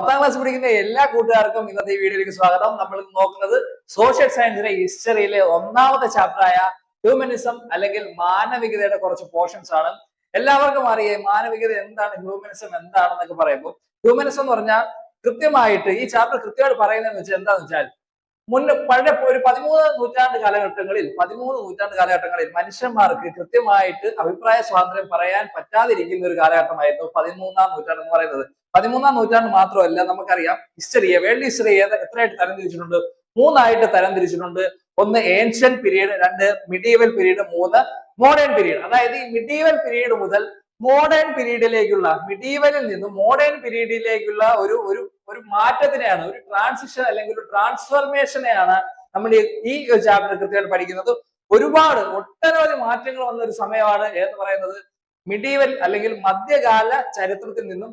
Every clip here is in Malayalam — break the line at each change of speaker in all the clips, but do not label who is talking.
10ാം ക്ലാസ് പഠിക്കുന്ന എല്ലാ കൂട്ടുകാർക്കും ഇന്നത്തെ ഈ വീഡിയോയിലേക്ക് സ്വാഗതം. നമ്മൾ നോക്കുന്നത് സോഷ്യൽ സയൻസിലെ ഹിസ്റ്ററിയിലെ ഒന്നാമത്തെ ചാപ്റ്ററായ ഹ്യൂമനിസം അല്ലെങ്കിൽ മാനവികതയുടെ കുറച്ച് പോർഷൻസ് ആണ്. എല്ലാവർക്കും അറിയാം മാനവികത എന്താണ്, ഹ്യൂമനിസം എന്താണെന്നൊക്കെ പറയുമ്പോൾ ഹ്യൂമനിസം എന്ന് പറഞ്ഞാൽ കൃത്യമായിട്ട് ഈ ചാപ്റ്റർ കൃത്യമായിട്ട് പറയുന്നതെന്ന് വെച്ചാൽ എന്താണെന്ന് വെച്ചാൽ പഴയ ഒരു 13 നൂറ്റാണ്ട് കാലഘട്ടങ്ങളിൽ മനുഷ്യന്മാർക്ക് കൃത്യമായിട്ട് അഭിപ്രായ സ്വാതന്ത്ര്യം പറയാൻ പറ്റാതിരിക്കുന്ന ഒരു കാലഘട്ടമായിരുന്നു 13ാം നൂറ്റാണ്ട് എന്ന് പറയുന്നത്. 13ാം നൂറ്റാണ്ട് മാത്രമല്ല, നമുക്കറിയാം ഹിസ്റ്ററിയെ, വേൾഡ് ഹിസ്റ്ററി എത്രയായിട്ട് തരംതിരിച്ചിട്ടുണ്ട്? 3ആയിട്ട് തരംതിരിച്ചിട്ടുണ്ട്. ഒന്ന് ancient period, 2 medieval period, 3 modern period. അതായത് ഈ മിഡീവൽ പീരീഡ് മുതൽ മോഡേൺ പീരീഡിലേക്കുള്ള, മിഡീവലിൽ നിന്നും മോഡേൺ പീരീഡിലേക്കുള്ള ഒരു മാറ്റത്തിനെയാണ്, ഒരു ട്രാൻസിഷൻ അല്ലെങ്കിൽ ഒരു ട്രാൻസ്ഫർമേഷനെയാണ് നമ്മൾ ഈ ചാപ്റ്റർ കൃത്യമായിട്ട് പഠിക്കുന്നത്. ഒട്ടനവധി മാറ്റങ്ങൾ വന്ന ഒരു സമയമാണ് എന്ന് പറയുന്നത് മിഡീവൽ അല്ലെങ്കിൽ മധ്യകാല ചരിത്രത്തിൽ നിന്നും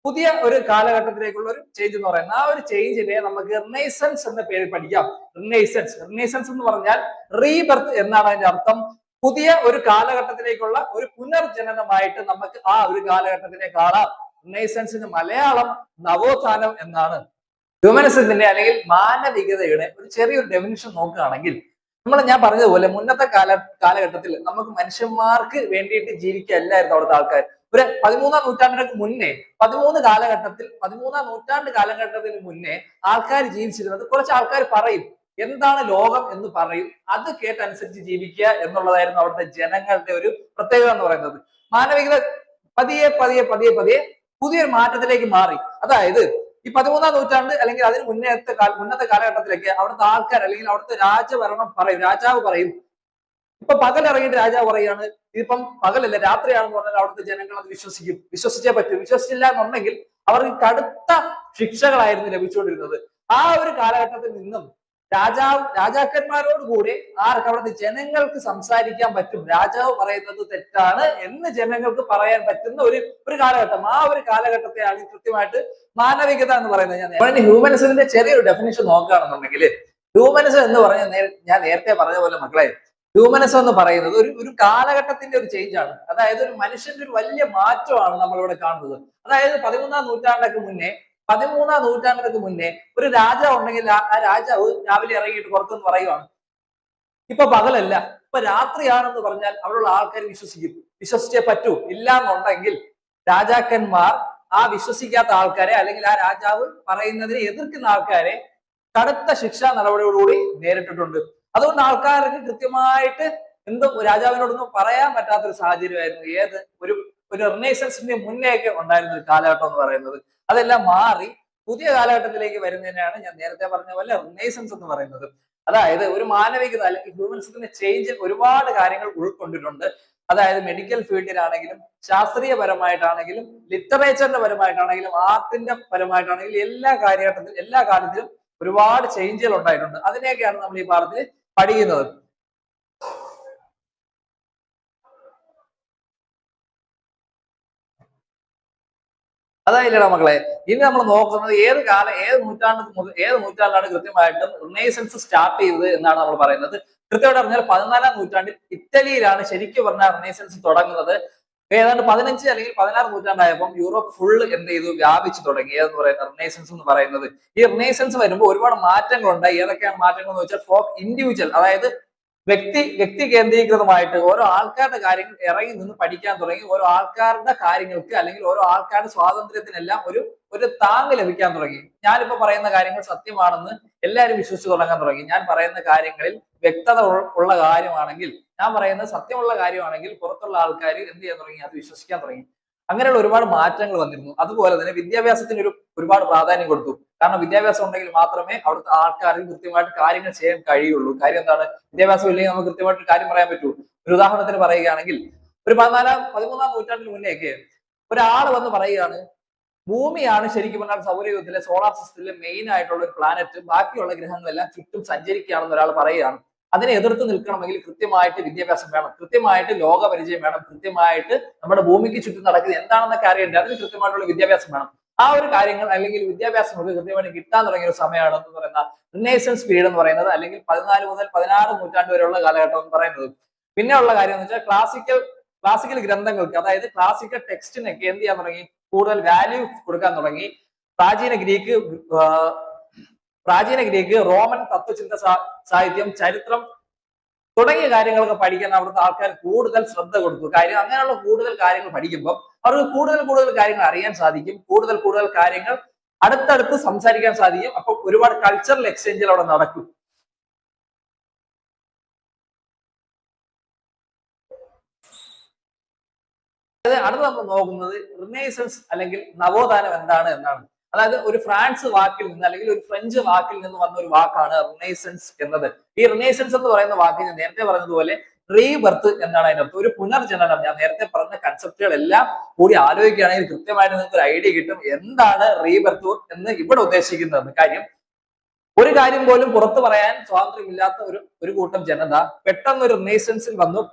പുതിയ ഒരു കാലഘട്ടത്തിലേക്കുള്ള ഒരു ചേഞ്ച് എന്ന് പറയുന്നത്. ആ ഒരു ചേഞ്ചിനെ നമുക്ക് റിനൈസൻസ് എന്ന പേരിൽ പഠിക്കാം. റിനൈസൻസ് എന്ന് പറഞ്ഞാൽ റീബർത്ത് എന്നാണ് അതിന്റെ അർത്ഥം. പുതിയ ഒരു കാലഘട്ടത്തിലേക്കുള്ള ഒരു പുനർജനനമായിട്ട് നമുക്ക് ആ ഒരു കാലഘട്ടത്തിനെ കാണാം. റിനൈസൻസിന് മലയാളം നവോത്ഥാനം എന്നാണ്. ഹ്യൂമനിസത്തിന്റെ അല്ലെങ്കിൽ മാനവികതയുടെ ഒരു ചെറിയൊരു ഡെഫിനിഷൻ നോക്കുകയാണെങ്കിൽ, ഞാൻ പറഞ്ഞതുപോലെ മുന്നത്തെ കാലഘട്ടത്തിൽ നമുക്ക് മനുഷ്യന്മാർക്ക് വേണ്ടിയിട്ട് ജീവിക്കല്ലായിരുന്നു അവിടുത്തെ ആൾക്കാർ. ഒരു 13ാം നൂറ്റാണ്ടിനൊക്കെ മുന്നേ 13ാം നൂറ്റാണ്ട് കാലഘട്ടത്തിന് മുന്നേ ആൾക്കാർ ജീവിച്ചിരുന്നത്, കുറച്ച് ആൾക്കാർ പറയും എന്താണ് ലോകം എന്ന് പറയും, അത് കേട്ടനുസരിച്ച് ജീവിക്കുക എന്നുള്ളതായിരുന്നു അവിടുത്തെ ജനങ്ങളുടെ ഒരു പ്രത്യേകത എന്ന് പറയുന്നത്. മാനവികത പതിയെ പതിയെ പതിയെ പതിയെ പുതിയൊരു മാറ്റത്തിലേക്ക് മാറി. അതായത് ഈ 13ാം നൂറ്റാണ്ട് അല്ലെങ്കിൽ അതിന് മുന്നത്തെ കാലഘട്ടത്തിലേക്ക് അവിടുത്തെ ആൾക്കാർ അല്ലെങ്കിൽ അവിടുത്തെ രാജാവ് പറയും, ഇപ്പൊ പകൽ ഇറങ്ങിയിട്ട് രാജാവ് പറയാണ് ഇതിപ്പം പകലല്ല രാത്രിയാണെന്ന് പറഞ്ഞാൽ അവിടുത്തെ ജനങ്ങൾ അത് വിശ്വസിച്ചേ പറ്റൂ. വിശ്വസിച്ചില്ല എന്നുണ്ടെങ്കിൽ അവർക്ക് കടുത്ത ശിക്ഷകളായിരുന്നു ലഭിച്ചുകൊണ്ടിരുന്നത്. ആ ഒരു കാലഘട്ടത്തിൽ നിന്നും രാജാക്കന്മാരോട് കൂടി അവിടുത്തെ ജനങ്ങൾക്ക് സംസാരിക്കാൻ പറ്റും, രാജാവ് പറയുന്നത് തെറ്റാണ് എന്ന് ജനങ്ങൾക്ക് പറയാൻ പറ്റുന്ന ഒരു കാലഘട്ടം. ആ ഒരു കാലഘട്ടത്തെയാണ് കൃത്യമായിട്ട് മാനവികത എന്ന് പറയുന്നത്. ഞാൻ ഹ്യൂമനിസത്തിന്റെ ചെറിയൊരു ഡെഫിനിഷൻ നോക്കുകയാണെന്നുണ്ടെങ്കിൽ, ഹ്യൂമനിസം എന്ന് പറഞ്ഞാൽ ഞാൻ നേരത്തെ പറഞ്ഞ പോലെ മക്കളെ, ഹ്യൂമനിസം എന്ന് പറയുന്നത് ഒരു കാലഘട്ടത്തിന്റെ ഒരു ചേഞ്ച് ആണ്. അതായത് ഒരു മനുഷ്യന്റെ ഒരു വലിയ മാറ്റമാണ് നമ്മളിവിടെ കാണുന്നത്. അതായത് 13ാം നൂറ്റാണ്ടിനൊക്കെ മുന്നേ ഒരു രാജാവ് ഉണ്ടെങ്കിൽ ആ രാജാവ് രാവിലെ ഇറങ്ങിയിട്ട് പുറത്തുനിന്ന് പറയുവാണ് ഇപ്പൊ പകലല്ല, ഇപ്പൊ രാത്രിയാണെന്ന് പറഞ്ഞാൽ അവിടെയുള്ള ആൾക്കാർ വിശ്വസിച്ചേ പറ്റൂ. ഇല്ല എന്നുണ്ടെങ്കിൽ രാജാക്കന്മാർ ആ വിശ്വസിക്കാത്ത ആൾക്കാരെ അല്ലെങ്കിൽ ആ രാജാവ് പറയുന്നതിനെ എതിർക്കുന്ന ആൾക്കാരെ കടുത്ത ശിക്ഷാ നടപടിയോടുകൂടി നേരിട്ടിട്ടുണ്ട്. അതുകൊണ്ട് ആൾക്കാർക്ക് കൃത്യമായിട്ട് രാജാവിനോടൊന്നും പറയാൻ പറ്റാത്തൊരു സാഹചര്യമായിരുന്നു ഒരു റിനൈസൻസിന്റെ മുന്നേയൊക്കെ ഉണ്ടായിരുന്ന ഒരു കാലഘട്ടം എന്ന് പറയുന്നത്. അതെല്ലാം മാറി പുതിയ കാലഘട്ടത്തിലേക്ക് വരുന്നതിനാണ് ഞാൻ നേരത്തെ പറഞ്ഞ പോലെ റിനൈസൻസ് എന്ന് പറയുന്നത്. അതായത് ഒരു മാനവികത അല്ലെങ്കിൽ ഹ്യൂമനിസത്തിന്റെ ചേഞ്ചിൽ ഒരുപാട് കാര്യങ്ങൾ ഉൾക്കൊണ്ടിട്ടുണ്ട്. അതായത് മെഡിക്കൽ ഫീൽഡിലാണെങ്കിലും, ശാസ്ത്രീയപരമായിട്ടാണെങ്കിലും, ലിറ്ററേച്ചറിന്റെ പരമായിട്ടാണെങ്കിലും, ആർട്ടിന്റെ പരമായിട്ടാണെങ്കിലും എല്ലാ കാലത്തിലും ഒരുപാട് ചേഞ്ചുകൾ ഉണ്ടായിട്ടുണ്ട്. അതിനെയൊക്കെയാണ് നമ്മൾ ഈ പാഠത്തിൽ പഠിക്കുന്നത്. അതായില്ലടാ മക്കളെ, ഇനി നമ്മൾ നോക്കുന്നത് ഏത് നൂറ്റാണ്ടിലാണ് കൃത്യമായിട്ടും റിനൈസൻസ് സ്റ്റാർട്ട് ചെയ്തത് എന്നാണ് നമ്മൾ പറയുന്നത്. കൃത്യമായിട്ട് പറഞ്ഞാൽ 14ാം നൂറ്റാണ്ടിൽ ഇറ്റലിയിലാണ് ശരിക്കും പറഞ്ഞാൽ റിനൈസൻസ് തുടങ്ങുന്നത്. ഏതാണ്ട് 15 അല്ലെങ്കിൽ 16 നൂറ്റാണ്ടായപ്പോൾ യൂറോപ്പ് ഫുള്ള് എന്ത് ചെയ്തു, വ്യാപിച്ചു തുടങ്ങി എന്ന് പറയുന്നത് റിനൈസൻസ് എന്ന് പറയുന്നത്. ഈ റിനൈസൻസ് വരുമ്പോൾ ഒരുപാട് മാറ്റങ്ങൾ ഉണ്ടായി. ഏതൊക്കെയാണ് മാറ്റങ്ങൾ എന്ന് വെച്ചാൽ, ഫോർ ഇൻഡിവിജ്വൽ, അതായത് വ്യക്തി കേന്ദ്രീകൃതമായിട്ട് ഓരോ ആൾക്കാരുടെ കാര്യങ്ങൾ ഇറങ്ങി നിന്ന് പഠിക്കാൻ തുടങ്ങി. ഓരോ ആൾക്കാരുടെ കാര്യങ്ങൾക്ക് അല്ലെങ്കിൽ ഓരോ ആൾക്കാരുടെ സ്വാതന്ത്ര്യത്തിനെല്ലാം ഒരു താങ്ങ് ലഭിക്കാൻ തുടങ്ങി. ഞാനിപ്പോ പറയുന്ന കാര്യങ്ങൾ സത്യമാണെന്ന് എല്ലാവരും വിശ്വസിച്ച് തുടങ്ങാൻ തുടങ്ങി. ഞാൻ പറയുന്ന കാര്യങ്ങളിൽ വ്യക്തത ഉള്ള കാര്യമാണെങ്കിൽ, ഞാൻ പറയുന്നത് സത്യമുള്ള കാര്യമാണെങ്കിൽ പുറത്തുള്ള ആൾക്കാർ എന്ത് ചെയ്യാൻ തുടങ്ങി, അത് വിശ്വസിക്കാൻ തുടങ്ങി. അങ്ങനെയുള്ള ഒരുപാട് മാറ്റങ്ങൾ വന്നിരുന്നു. അതുപോലെ തന്നെ വിദ്യാഭ്യാസത്തിന് ഒരുപാട് പ്രാധാന്യം കൊടുത്തു. കാരണം വിദ്യാഭ്യാസം ഉണ്ടെങ്കിൽ മാത്രമേ അവിടുത്തെ ആൾക്കാർക്ക് കൃത്യമായിട്ട് കാര്യങ്ങൾ ചെയ്യാൻ കഴിയുള്ളൂ. കാര്യം എന്താണ്, വിദ്യാഭ്യാസം ഇല്ലെങ്കിൽ നമുക്ക് കൃത്യമായിട്ട് കാര്യം പറയാൻ പറ്റൂ. ഒരു ഉദാഹരണത്തിന് പറയുകയാണെങ്കിൽ, ഒരു 13ാം നൂറ്റാണ്ടിന് മുന്നേക്ക് ഒരാൾ വന്ന് പറയുകയാണ് ഭൂമിയാണ് ശരിക്കും പറഞ്ഞാൽ സൗരയൂഥത്തിലെ സോളാർ സിസ്റ്റത്തിലെ മെയിൻ ആയിട്ടുള്ള ഒരു പ്ലാനറ്റ്, ബാക്കിയുള്ള ഗ്രഹങ്ങളെല്ലാം ചുറ്റും സഞ്ചരിക്കുകയാണെന്ന് ഒരാൾ പറയുകയാണ്. അതിനെ എതിർത്ത് നിൽക്കണമെങ്കിൽ കൃത്യമായിട്ട് വിദ്യാഭ്യാസം വേണം, കൃത്യമായിട്ട് ലോകപരിചയം വേണം, കൃത്യമായിട്ട് നമ്മുടെ ഭൂമിക്ക് ചുറ്റും നടക്കുന്നത് എന്താണെന്നൊക്കെ അറിയേണ്ടത്, അതിന് കൃത്യമായിട്ടുള്ള വിദ്യാഭ്യാസം വേണം. ആ ഒരു കാര്യങ്ങൾ അല്ലെങ്കിൽ വിദ്യാഭ്യാസം നമുക്ക് കൃത്യമായിട്ട് കിട്ടാൻ തുടങ്ങിയ ഒരു സമയമാണ് എന്ന് പറയുന്ന റിനൈസൻസ് പീരീഡ് എന്ന് പറയുന്നത്, അല്ലെങ്കിൽ 14 മുതൽ 16 നൂറ്റാണ്ട് വരെയുള്ള കാലഘട്ടം എന്ന് പറയുന്നത്. പിന്നെ ഉള്ള കാര്യം എന്ന് വെച്ചാൽ ക്ലാസിക്കൽ ഗ്രന്ഥങ്ങൾക്ക്, അതായത് ക്ലാസിക്കൽ ടെക്സ്റ്റിനൊക്കെ എന്ത് ചെയ്യാൻ തുടങ്ങി, കൂടുതൽ വാല്യൂ കൊടുക്കാൻ തുടങ്ങി. പ്രാചീന ഗ്രീക്ക് പ്രാചീന ഗ്രീക്ക്, റോമൻ തത്വചിന്ത, സാഹിത്യം, ചരിത്രം തുടങ്ങിയ കാര്യങ്ങളൊക്കെ പഠിക്കാൻ അവിടുത്തെ ആൾക്കാർ കൂടുതൽ ശ്രദ്ധ കൊടുത്തു. കാര്യം അങ്ങനെയുള്ള കൂടുതൽ കാര്യങ്ങൾ പഠിക്കുമ്പോൾ അവർക്ക് കൂടുതൽ കാര്യങ്ങൾ അറിയാൻ സാധിക്കും, കൂടുതൽ കാര്യങ്ങൾ അടുത്തടുത്ത് സംസാരിക്കാൻ സാധിക്കും. അപ്പൊ ഒരുപാട് കൾച്ചറൽ എക്സ്ചേഞ്ചുകൾ അവിടെ നടക്കും. അടുത്ത് നമ്മൾ നോക്കുന്നത് റിനൈസൻസ് അല്ലെങ്കിൽ നവോത്ഥാനം എന്താണ് എന്നാണ്. അതായത് ഒരു ഫ്രാൻസ് വാക്കിൽ നിന്ന് അല്ലെങ്കിൽ ഒരു ഫ്രഞ്ച് വാക്കിൽ നിന്ന് വന്ന ഒരു വാക്കാണ് റിനൈസൻസ് എന്നത്. ഈ റിനൈസൻസ് എന്ന് പറയുന്ന വാക്ക് ഞാൻ നേരത്തെ പറഞ്ഞതുപോലെ റീബർത്ത് എന്നാണ് അതിനകത്ത് ഒരു പുനർജനനം. ഞാൻ നേരത്തെ പറഞ്ഞ കൺസെപ്റ്റുകളെല്ലാം കൂടി ആലോചിക്കുകയാണെങ്കിൽ കൃത്യമായിട്ട് നിങ്ങൾക്ക് ഒരു ഐഡിയ കിട്ടും എന്താണ് റീബർത്ത് എന്ന് ഇവിടെ ഉദ്ദേശിക്കുന്നത്. കാര്യം ഒരു കാര്യം പോലും പുറത്തു പറയാൻ സ്വാതന്ത്ര്യമില്ലാത്ത ഒരു കൂട്ടം ജനത പെട്ടെന്ന് ഒരു റിനൈസൻസിൽ വന്നു.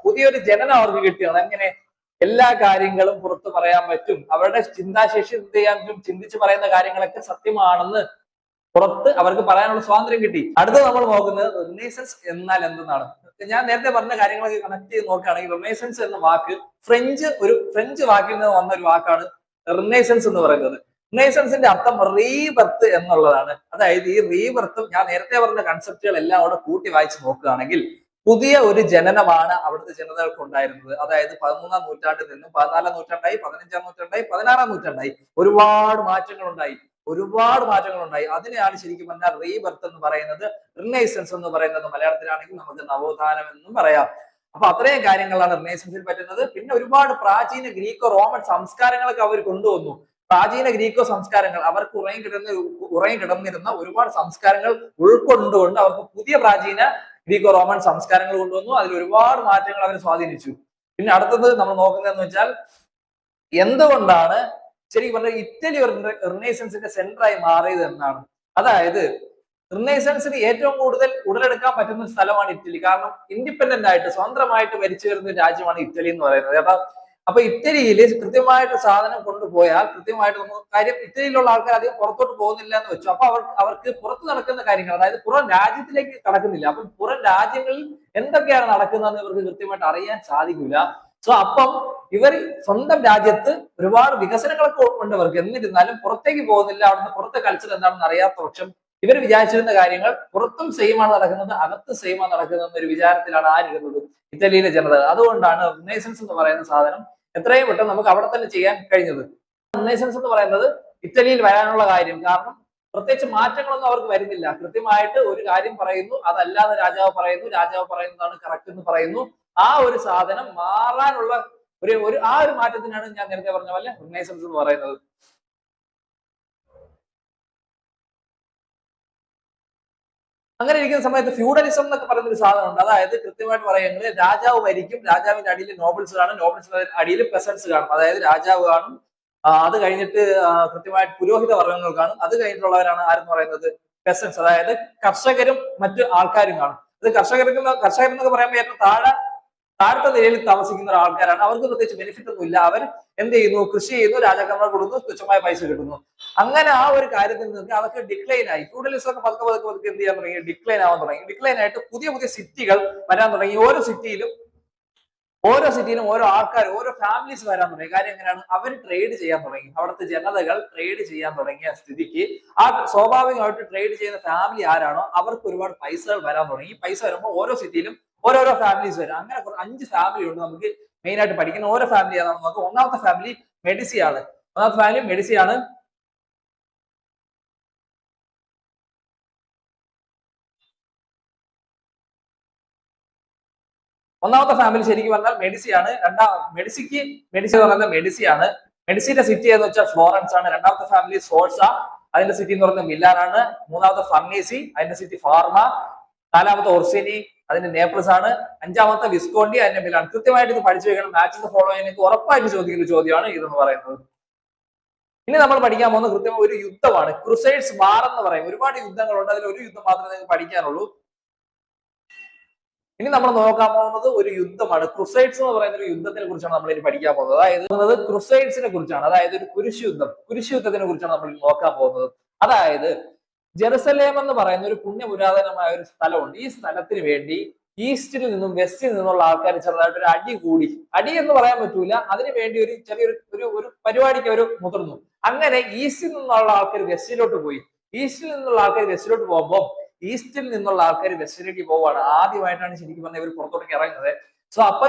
പുതിയൊരു ജനനം അവർക്ക് കിട്ടിയാണ്. എങ്ങനെ എല്ലാ കാര്യങ്ങളും പുറത്തു പറയാൻ പറ്റും, അവരുടെ ചിന്താശേഷി എന്ത് ചെയ്യാൻ പറ്റും, ചിന്തിച്ച് പറയുന്ന കാര്യങ്ങളൊക്കെ സത്യമാണെന്ന് പുറത്ത് അവർക്ക് പറയാനുള്ള സ്വാതന്ത്ര്യം കിട്ടി. അടുത്ത നമ്മൾ നോക്കുന്നത് റിനൈസൻസ് എന്നാൽ എന്തെന്നാണ്. ഞാൻ നേരത്തെ പറഞ്ഞ കാര്യങ്ങളൊക്കെ കണക്ട് ചെയ്ത് നോക്കുകയാണെങ്കിൽ റിനൈസൻസ് എന്ന വാക്ക് ഫ്രഞ്ച് വാക്കിൽ നിന്ന് വന്ന ഒരു വാക്കാണ് റിനൈസൻസ് എന്ന് പറയുന്നത്. റിനൈസൻസിന്റെ അർത്ഥം റീബർത്ത് എന്നുള്ളതാണ്. അതായത് ഈ റീബർത്തും ഞാൻ നേരത്തെ പറഞ്ഞ കൺസെപ്റ്റുകൾ എല്ലാം അവിടെ കൂട്ടി വായിച്ച് നോക്കുകയാണെങ്കിൽ പുതിയ ഒരു ജനനമാണ് അവിടുത്തെ ജനതകൾക്ക് ഉണ്ടായിരുന്നത്. അതായത് 13-ാം നൂറ്റാണ്ടിൽ നിന്നും 14-ാം നൂറ്റാണ്ടായി, 15-ാം നൂറ്റാണ്ടായി, 16-ാം നൂറ്റാണ്ടായി ഒരുപാട് മാറ്റങ്ങൾ ഉണ്ടായി. അതിനെയാണ് ശരിക്കും പറഞ്ഞാൽ റീബർത്ത് എന്ന് പറയുന്നത്. റിനൈസൻസ് എന്ന് പറയുന്നത് മലയാളത്തിലാണെങ്കിൽ നമുക്ക് നവോത്ഥാനം എന്നും പറയാം. അപ്പൊ അത്രയും കാര്യങ്ങളാണ് റിനൈസൻസിൽ പറ്റുന്നത്. പിന്നെ ഒരുപാട് പ്രാചീന ഗ്രീക്കോ റോമൻ സംസ്കാരങ്ങളൊക്കെ അവർ കൊണ്ടുവന്നു. പ്രാചീന ഗ്രീക്കോ സംസ്കാരങ്ങൾ അവർക്ക് ഉറങ്ങിക്കിടന്നിരുന്ന ഒരുപാട് സംസ്കാരങ്ങൾ ഉൾക്കൊണ്ടുകൊണ്ട് അവർക്ക് പുതിയ പ്രാചീന ഗ്രീക്കോ റോമൻ സംസ്കാരങ്ങൾ കൊണ്ടുവന്നു. അതിൽ ഒരുപാട് മാറ്റങ്ങൾ അവർ സ്വാധീനിച്ചു. പിന്നെ അടുത്തത് നമ്മൾ നോക്കുന്നതെന്ന് വെച്ചാൽ എന്തുകൊണ്ടാണ് ശരിക്കും പറഞ്ഞാൽ ഇറ്റലി ഒരു റിനൈസൻസിന്റെ സെന്ററായി മാറിയത് എന്നാണ്. അതായത് റിനൈസൻസിന് ഏറ്റവും കൂടുതൽ ഉടലെടുക്കാൻ പറ്റുന്ന സ്ഥലമാണ് ഇറ്റലി. കാരണം ഇൻഡിപെൻഡന്റ് ആയിട്ട് സ്വതന്ത്രമായിട്ട് ഭരിച്ചു വരുന്ന രാജ്യമാണ് ഇറ്റലി എന്ന് പറയുന്നത്. അപ്പൊ ഇറ്റലിയിൽ കൃത്യമായിട്ട് സാധനം കൊണ്ടുപോയാൽ കൃത്യമായിട്ട് നമുക്ക് കാര്യം ഇറ്റലിയിലുള്ള ആൾക്കാർ അധികം പുറത്തോട്ട് പോകുന്നില്ല എന്ന് വെച്ചു. അപ്പൊ അവർക്ക് പുറത്ത് നടക്കുന്ന കാര്യങ്ങൾ, അതായത് പുറം രാജ്യത്തിലേക്ക് കടക്കുന്നില്ല. അപ്പം പുറം രാജ്യങ്ങളിൽ എന്തൊക്കെയാണ് നടക്കുന്നതെന്ന് ഇവർക്ക് കൃത്യമായിട്ട് അറിയാൻ സാധിക്കില്ല. അപ്പം ഇവർ സ്വന്തം രാജ്യത്ത് ഒരുപാട് വികസനങ്ങളൊക്കെ ഉണ്ടവർക്ക്, എന്നിരുന്നാലും പുറത്തേക്ക് പോകുന്നില്ല. അവിടുന്ന് പുറത്തെ കൾച്ചർ എന്താണെന്ന് അറിയാത്ത പക്ഷം ഇവർ വിചാരിച്ചിരുന്ന കാര്യങ്ങൾ പുറത്തും സെയിമാണ് നടക്കുന്നത്, അകത്ത് സെയിമാണ് നടക്കുന്നത് എന്നൊരു വിചാരത്തിലാണ് ആരിരുന്നത്, ഇറ്റലിയിലെ ജനത. അതുകൊണ്ടാണ് റിനൈസൻസ് എന്ന് പറയുന്ന സാധനം എത്രയും പെട്ടെന്ന് നമുക്ക് അവിടെ തന്നെ ചെയ്യാൻ കഴിഞ്ഞത്. റിനൈസൻസ് എന്ന് പറയുന്നത് ഇറ്റലിയിൽ വരാനുള്ള കാര്യം കാരണം പ്രത്യേകിച്ച് മാറ്റങ്ങളൊന്നും അവർക്ക് വരുന്നില്ല. കൃത്യമായിട്ട് ഒരു കാര്യം പറയുന്നു, അതല്ലാതെ രാജാവ് പറയുന്നതാണ് കറക്റ്റ് എന്ന് പറയുന്നു. ആ ഒരു സാധനം മാറാനുള്ള ആ ഒരു മാറ്റത്തിനാണ് ഞാൻ നേരത്തെ പറഞ്ഞ പോലെ റിനൈസൻസ് എന്ന് പറയുന്നത്. അങ്ങനെ ഇരിക്കുന്ന സമയത്ത് ഫ്യൂഡലിസം എന്നൊക്കെ പറയുന്ന ഒരു സാധനമുണ്ട്. അതായത് കൃത്യമായിട്ട് പറയുന്നത് രാജാവ് ഭരിക്കും, രാജാവിന്റെ അടിയിൽ നോബിൾസ് കാണും, നോബിൾസിന്റെ അടിയിൽ പെസൻസ് കാണും. അതായത് രാജാവ് കാണും, അത് കഴിഞ്ഞിട്ട് കൃത്യമായിട്ട് പുരോഹിത വർഗ്ഗങ്ങൾ കാണും, അത് കഴിഞ്ഞിട്ടുള്ളവരാണ് ആരെന്ന് പറയുന്നത് പെസൻസ്, അതായത് കർഷകരും മറ്റു ആൾക്കാരും കാണും. അത് കർഷകരെന്നൊക്കെ പറയുമ്പോൾ ഏറ്റവും താഴത്തെ നിലയിൽ താമസിക്കുന്ന ആൾക്കാരാണ്. അവർക്ക് പ്രത്യേകിച്ച് ബെനിഫിറ്റ് ഒന്നും ഇല്ല. അവർ എന്ത് ചെയ്യുന്നു, കൃഷി ചെയ്യുന്നു, രാജാക്കന്മാർ കൊടുക്കുന്നു, തുച്ഛമായ പൈസ കിട്ടുന്നു. അങ്ങനെ ആ ഒരു കാര്യത്തിൽ നിന്ന് അതൊക്കെ ഡിക്ലൈൻ ആയി. ഫ്യൂഡലിസം ഒക്കെ പതുക്കെ എന്ത് ചെയ്യാൻ തുടങ്ങി, ഡിക്ലൈൻ ആവാൻ തുടങ്ങി. ഡിക്ലൈൻ ആയിട്ട് പുതിയ സിറ്റികൾ വരാൻ തുടങ്ങി. ഓരോ സിറ്റിയിലും ഓരോ ആൾക്കാർ, ഓരോ ഫാമിലീസ് വരാൻ തുടങ്ങി. കാര്യം എങ്ങനെയാണ്, അവർ ട്രേഡ് ചെയ്യാൻ തുടങ്ങി. അവിടുത്തെ ജനതകൾ ട്രേഡ് ചെയ്യാൻ തുടങ്ങിയ സ്ഥിതിക്ക് ആ സ്വാഭാവികമായിട്ട് ട്രേഡ് ചെയ്യുന്ന ഫാമിലി ആരാണോ അവർക്ക് ഒരുപാട് പൈസകൾ വരാൻ തുടങ്ങി. ഈ പൈസ വരുമ്പോൾ ഓരോ സിറ്റിയിലും ഓരോരോ ഫാമിലീസ് വരും. അങ്ങനെ 5 ഫാമിലി ഉണ്ട് നമുക്ക് മെയിൻ ആയിട്ട് പഠിക്കുന്ന. ഓരോ ഫാമിലി ഏതാണെന്ന് നോക്കാം. ഒന്നാമത്തെ ഫാമിലി മെഡിസി ആണ്. ഒന്നാമത്തെ ഫാമിലി ശരിക്കും പറഞ്ഞാൽ മെഡിസിയാണ്. മെഡിസി എന്ന് പറയുന്നത് മെഡിസിയാണ്. മെഡിസിന്റെ സിറ്റി എന്ന് വെച്ചാൽ ഫ്ലോറൻസ് ആണ്. രണ്ടാമത്തെ ഫാമിലി സോഴ്സ, അതിന്റെ സിറ്റി എന്ന് പറയുന്നത് മിലാനാണ്. മൂന്നാമത്തെ ഫർണീസി, അതിന്റെ സിറ്റി ഫാർമ. നാലാമത്തെ ഒർസിനി, അതിന്റെ നേപ്പിൾസ് ആണ്. അഞ്ചാമത്തെ വിസ്കോണ്ടി, അതിന്റെ മിലാൻ. കൃത്യമായിട്ട് ഇത് പഠിച്ചു വെക്കണം. മാച്ച് ദ ഫോളോയിങ് ഉറപ്പായിട്ട് ചോദിക്കുന്ന ചോദ്യമാണ് ഇതെന്ന് പറയുന്നത്. ഇനി നമ്മൾ പഠിക്കാൻ പോകുന്ന കൃത്യമായി ഒരു യുദ്ധമാണ്, ക്രുസൈഡ്സ് വാർ എന്ന് പറയും. ഒരുപാട് യുദ്ധങ്ങളുണ്ട്, അതിൽ ഒരു യുദ്ധം മാത്രമേ നിങ്ങൾക്ക് പഠിക്കാനുള്ളൂ. ഇനി നമ്മൾ നോക്കാൻ പോകുന്നത് ഒരു യുദ്ധമാണ്. ക്രുസൈഡ്സ് എന്ന് പറയുന്ന ഒരു യുദ്ധത്തിനെ കുറിച്ചാണ് നമ്മൾ ഇനി പഠിക്കാൻ പോകുന്നത്. അതായത് ക്രുസൈഡ്സിനെ കുറിച്ചാണ്, അതായത് ഒരു കുരിശുയുദ്ധത്തിനെ കുറിച്ചാണ് നമ്മൾ നോക്കാൻ പോകുന്നത്. അതായത് ജെറുസലേം എന്ന് പറയുന്ന ഒരു പുണ്യപുരാതനമായ ഒരു സ്ഥലമുണ്ട്. ഈ സ്ഥലത്തിന് വേണ്ടി ഈസ്റ്റിൽ നിന്നും വെസ്റ്റിൽ നിന്നുള്ള ആൾക്കാർ ചെറുതായിട്ട് ഒരു അടി എന്ന് പറയാൻ പറ്റൂല, അതിനു വേണ്ടി ഒരു ചെറിയൊരു പരിപാടിക്ക് അവർ മുതിർന്നു. അങ്ങനെ ഈസ്റ്റിൽ നിന്നുള്ള ആൾക്കാർ വെസ്റ്റിലോട്ട് പോയി. ഈസ്റ്റിൽ നിന്നുള്ള ആൾക്കാർ വെസ്റ്റിലോട്ട് പോകുമ്പോൾ ഈസ്റ്റിൽ നിന്നുള്ള ആൾക്കാർ വെസ്റ്റിലേക്ക് പോവാണ്. ആദ്യമായിട്ടാണ് ശരിക്കും പറഞ്ഞാൽ ഇവർ പുറത്തോട്ടേക്ക് ഇറങ്ങുന്നത്. സോ അപ്പൊ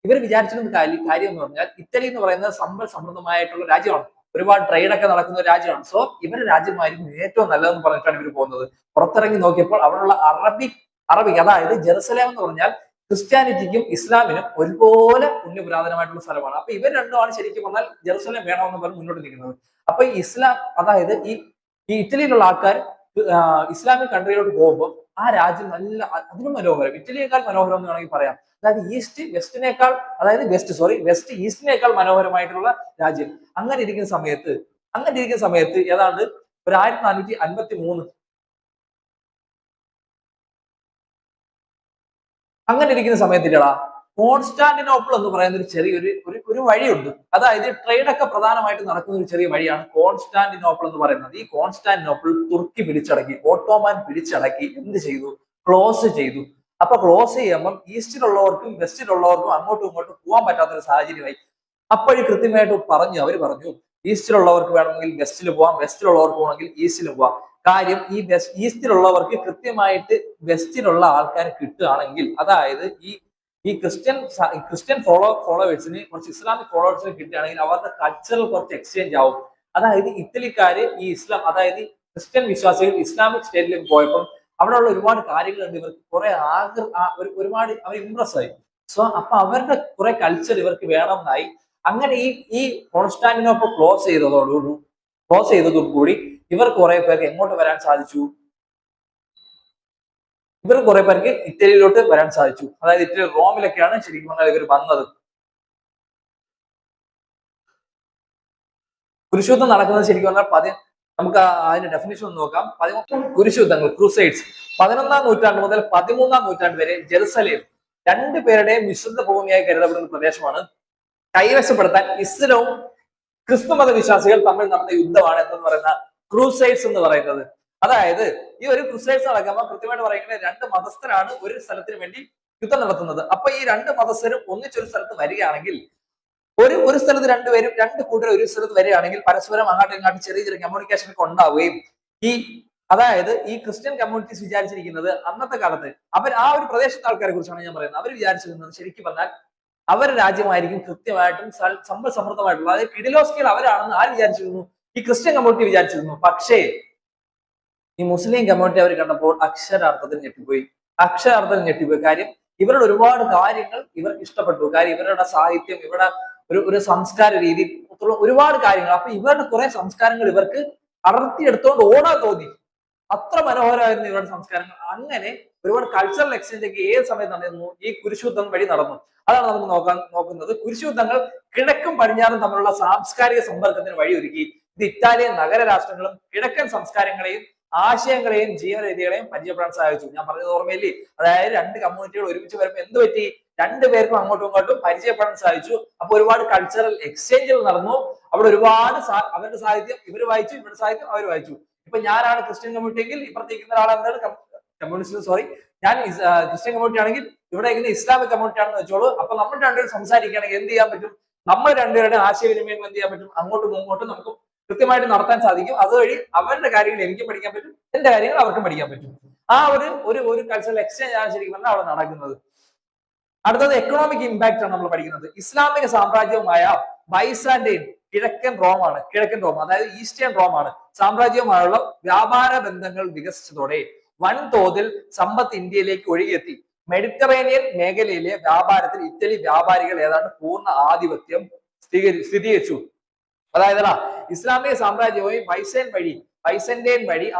ഇവർ വിചാരിച്ചിരുന്ന കാര്യം എന്ന് പറഞ്ഞാൽ ഇറ്റലി എന്ന് പറയുന്നത് സമ്പൽ സമൃദ്ധമായിട്ടുള്ള രാജ്യമാണ്, ഒരുപാട് ട്രേഡ് ഒക്കെ നടക്കുന്ന രാജ്യമാണ്. സോ ഇവരുടെ രാജ്യമായിരിക്കും ഏറ്റവും നല്ലതെന്ന് പറഞ്ഞിട്ടാണ് ഇവർ പോകുന്നത്. പുറത്തിറങ്ങി നോക്കിയപ്പോൾ അവിടെയുള്ള അറബിക് അതായത് ജെറുസലേം എന്ന് പറഞ്ഞാൽ ക്രിസ്ത്യാനിറ്റിക്കും ഇസ്ലാമിനും ഒരുപോലെ പുണ്യപുരാതനമായിട്ടുള്ള സ്ഥലമാണ്. അപ്പൊ ഇവർ രണ്ടുമാണ് ശരിക്കും പറഞ്ഞാൽ ജെറുസലേം വേണമെന്ന് പറഞ്ഞ് മുന്നോട്ട് നിൽക്കുന്നത്. അപ്പൊ ഇസ്ലാം അതായത് ഈ ഇറ്റലിയിലുള്ള ആൾക്കാർ ഇസ്ലാമിക് കൺട്രിയിലോട്ട് പോകുമ്പോൾ ആ രാജ്യം നല്ല അതിനും മനോഹരം, ഇറ്റലിയേക്കാൾ മനോഹരം എന്ന് വേണമെങ്കിൽ പറയാം. അതായത് വെസ്റ്റ് ഈസ്റ്റിനേക്കാൾ മനോഹരമായിട്ടുള്ള രാജ്യം. അങ്ങനെ ഇരിക്കുന്ന സമയത്ത് ഏതാണ്ട് ഒരു 1453 അങ്ങനെ ഇരിക്കുന്ന സമയത്തില്ലടാ കോൺസ്റ്റാന്റിനോപ്പിൾ എന്ന് പറയുന്ന ഒരു ചെറിയൊരു ഒരു വഴിയുണ്ട്. അതായത് ട്രേഡ് ഒക്കെ പ്രധാനമായിട്ട് നടക്കുന്ന ഒരു ചെറിയ വഴിയാണ് കോൺസ്റ്റാന്റിനോപ്പിൾ എന്ന് പറയുന്നത്. ഈ കോൺസ്റ്റാന്റിനോപ്പിൾ തുർക്കി പിടിച്ചടക്കി, ഓട്ടോമാൻ പിടിച്ചടക്കി എന്ത് ചെയ്തു? ക്ലോസ് ചെയ്തു. അപ്പൊ ക്ലോസ് ചെയ്യുമ്പം ഈസ്റ്റിലുള്ളവർക്കും വെസ്റ്റിലുള്ളവർക്കും അങ്ങോട്ടും ഇങ്ങോട്ടും പോകാൻ പറ്റാത്തൊരു സാഹചര്യമായി. അപ്പോഴും കൃത്യമായിട്ട് അവർ പറഞ്ഞു ഈസ്റ്റിലുള്ളവർക്ക് വേണമെങ്കിൽ വെസ്റ്റിൽ പോവാം, വെസ്റ്റിലുള്ളവർക്ക് പോകണമെങ്കിൽ ഈസ്റ്റിൽ പോവാം. കാര്യം ഈ ഈസ്റ്റിലുള്ളവർക്ക് കൃത്യമായിട്ട് വെസ്റ്റിലുള്ള ആൾക്കാരെ കിട്ടുകയാണെങ്കിൽ, അതായത് ഈ ക്രിസ്ത്യൻ ഫോളോവേഴ്സിന് കുറച്ച് ഇസ്ലാമിക് ഫോളോവേഴ്സിന് കിട്ടുകയാണെങ്കിൽ അവരുടെ കൾച്ചറൽ കുറച്ച് എക്സ്ചേഞ്ച് ആവും. അതായത് ഇറ്റലിക്കാര് ഈ ഇസ്ലാം അതായത് ക്രിസ്ത്യൻ വിശ്വാസികൾ ഇസ്ലാമിക് സ്റ്റേറ്റിലേക്ക് പോയപ്പോൾ അവിടെയുള്ള ഒരുപാട് കാര്യങ്ങളുണ്ട്, ഇവർക്ക് കുറെ ഒരുപാട് അവർ ഇംപ്രസ് ആയി. സോ അപ്പൊ അവരുടെ കുറെ കൾച്ചർ ഇവർക്ക് വേണമെന്നായി. അങ്ങനെ ഈ കോൺസ്റ്റാന്റിനോപ്പിൾ ക്ലോസ് ചെയ്തതോടുകൂടി ഇവർ കുറെ പേർക്ക് എങ്ങോട്ട് വരാൻ സാധിച്ചു? ഇവർ കുറെ പേർക്ക് ഇറ്റലിയിലോട്ട് വരാൻ സാധിച്ചു. അതായത് ഇറ്റലി റോമിലൊക്കെയാണ് ശരിക്കും പറഞ്ഞാൽ ഇവർ വന്നത്. കുരിശുദ്ധം നടക്കുന്നത് ശരിക്കും പറഞ്ഞാൽ നമുക്ക് അതിന്റെ ഡെഫിനേഷൻ ഒന്ന് നോക്കാം. കുരിശുദ്ധങ്ങൾ, ക്രൂസൈഡ്സ് 11-ാം നൂറ്റാണ്ട് മുതൽ 13-ാം നൂറ്റാണ്ട് വരെ ജെറുസലേം രണ്ടുപേരുടെയും വിശുദ്ധ ഭൂമിയായി കരുതപ്പെടുന്ന പ്രദേശമാണ്. കൈവശപ്പെടുത്താൻ ഇസ്ലാവും ക്രിസ്തുമത വിശ്വാസികൾ തമ്മിൽ നടന്ന യുദ്ധമാണ് എന്ന് പറയുന്ന ക്രൂസൈഡ്സ് എന്ന് പറയുന്നത്. അതായത് ഈ ഒരു ക്രൂസൈഡ്സ് നടക്കുമ്പോൾ കൃത്യമായിട്ട് പറയുന്നത് രണ്ട് മതസ്ഥരാണ് ഒരു സ്ഥലത്തിന് വേണ്ടി യുദ്ധം നടത്തുന്നത്. അപ്പൊ ഈ രണ്ട് മതസ്ഥരും ഒന്നിച്ചൊരു സ്ഥലത്ത് വരികയാണെങ്കിൽ, ഒരു സ്ഥലത്ത് രണ്ട് കൂട്ടർ ഒരു സ്ഥലത്ത് വരികയാണെങ്കിൽ പരസ്പരം അങ്ങോട്ടും ഇങ്ങോട്ടും ചെറിയ ചെറിയ കമ്മ്യൂണിക്കേഷൻ ഒക്കെ ഉണ്ടാവുകയും അതായത് ഈ ക്രിസ്ത്യൻ കമ്മ്യൂണിറ്റീസ് വിചാരിച്ചിരിക്കുന്നത് അന്നത്തെ കാലത്ത് ആ ഒരു പ്രദേശത്തെ ആൾക്കാരെ കുറിച്ചാണ് ഞാൻ പറയുന്നത്. അവർ വിചാരിച്ചിരുന്നത് ശരിക്കും പറഞ്ഞാൽ അവരുടെ രാജ്യമായിരിക്കും കൃത്യമായിട്ടും സമ്പൽ സമൃദ്ധമായിട്ടുള്ള, അതായത് കിഡിലോസ്കികൾ അവരാണെന്ന് ആര് വിചാരിച്ചിരുന്നു? ഈ ക്രിസ്ത്യൻ കമ്മ്യൂണിറ്റി വിചാരിച്ചിരുന്നു. പക്ഷേ ഈ മുസ്ലിം കമ്മ്യൂണിറ്റി അവർ കണ്ടപ്പോൾ അക്ഷരാർത്ഥത്തിൽ ഞെട്ടിപ്പോയി. കാര്യം ഇവരുടെ ഒരുപാട് കാര്യങ്ങൾ ഇവർക്ക് ഇഷ്ടപ്പെട്ടു. കാര്യം ഇവരുടെ സാഹിത്യം, ഇവരുടെ ഒരു സംസ്കാര രീതി, ഒരുപാട് കാര്യങ്ങൾ. അപ്പൊ ഇവരുടെ കുറെ സംസ്കാരങ്ങൾ ഇവർക്ക് അടർത്തിയെടുത്തോണ്ട് ഓടാൻ തോന്നി. അത്ര മനോഹരമായിരുന്നു ഇവരുടെ സംസ്കാരങ്ങൾ. അങ്ങനെ ഒരുപാട് കൾച്ചറൽ എക്സ്ചേഞ്ച് ഒക്കെ ഏത് സമയത്ത് നടന്നു? ഈ കുരിശുദ്ധം വഴി നടന്നു. അതാണ് നമുക്ക് നോക്കുന്നത്. കുരിശുദ്ധങ്ങൾ കിഴക്കും പടിഞ്ഞാറും തമ്മിലുള്ള സാംസ്കാരിക സമ്പർക്കത്തിന് വഴിയൊരുക്കി. ഇത് ഇറ്റാലിയൻ നഗര രാഷ്ട്രങ്ങളും കിഴക്കൻ സംസ്കാരങ്ങളെയും ആശയങ്ങളെയും ജീവനരീതികളെയും പരിചയപ്പെടാൻ സഹായിച്ചു. ഞാൻ പറഞ്ഞത് ഓർമ്മയില്ലേ? അതായത് രണ്ട് കമ്മ്യൂണിറ്റികൾ ഒരുമിച്ച് വരുമ്പോൾ എന്ത് പറ്റി? രണ്ടുപേർക്കും അങ്ങോട്ടും ഇങ്ങോട്ടും പരിചയപ്പെടാൻ സാധിച്ചു. അപ്പൊ ഒരുപാട് കൾച്ചറൽ എക്സ്ചേഞ്ചുകൾ നടന്നു. അവിടെ ഒരുപാട് അവരുടെ സാഹിത്യം ഇവർ വായിച്ചു, ഇവരുടെ സാഹിത്യം അവർ വായിച്ചു. ഇപ്പൊ ഞാനാണ് ക്രിസ്ത്യൻ കമ്മ്യൂണിറ്റി എങ്കിൽ ഇപ്പുറത്തേക്കുന്ന ഒരാൾ എന്താണ് ഞാൻ ക്രിസ്ത്യൻ കമ്മ്യൂണിറ്റി ആണെങ്കിൽ ഇവിടെ ഇസ്ലാമിക് കമ്മ്യൂണിറ്റി ആണെന്ന് വെച്ചോളൂ. അപ്പൊ നമ്മൾ രണ്ടുപേരും സംസാരിക്കുകയാണെങ്കിൽ എന്ത് ചെയ്യാൻ പറ്റും? നമ്മൾ രണ്ടുപേരുടെ ആശയവിനിമയം എന്ത് ചെയ്യാൻ പറ്റും? അങ്ങോട്ടും ഇങ്ങോട്ടും നമുക്ക് കൃത്യമായിട്ട് നടത്താൻ സാധിക്കും. അതുവഴി അവരുടെ കാര്യങ്ങൾ എനിക്കും പഠിക്കാൻ പറ്റും, എന്റെ കാര്യങ്ങൾ അവർക്കും പഠിക്കാൻ പറ്റും. ആ ഒരു കൾച്ചറൽ എക്സ്ചേഞ്ച് ആണ് ശരിക്കും പറഞ്ഞാൽ അവിടെ നടക്കുന്നത്. അടുത്തത് എക്കണോമിക് ഇമ്പാക്ട് ആണ് നമ്മൾ പഠിക്കുന്നത്. ഇസ്ലാമിക സാമ്രാജ്യവുമായ ബൈസാന്റൈൻ കിഴക്കൻ റോം, അതായത് ഈസ്റ്റേൺ റോമാണ് സാമ്രാജ്യവുമായുള്ള വ്യാപാര ബന്ധങ്ങൾ വികസിച്ചതോടെ വൻതോതിൽ സമ്പത്ത് ഇന്ത്യയിലേക്ക് ഒഴുകിയെത്തി. മെഡിറ്ററേനിയൻ മേഖലയിലെ വ്യാപാരത്തിൽ ഇറ്റലി വ്യാപാരികൾ ഏതാണ്ട് പൂർണ്ണ ആധിപത്യം സ്ഥിരീകരിച്ചു. അതായത് ഇസ്ലാമിക സാമ്രാജ്യവുമായി ബൈസന്റൈൻ വഴി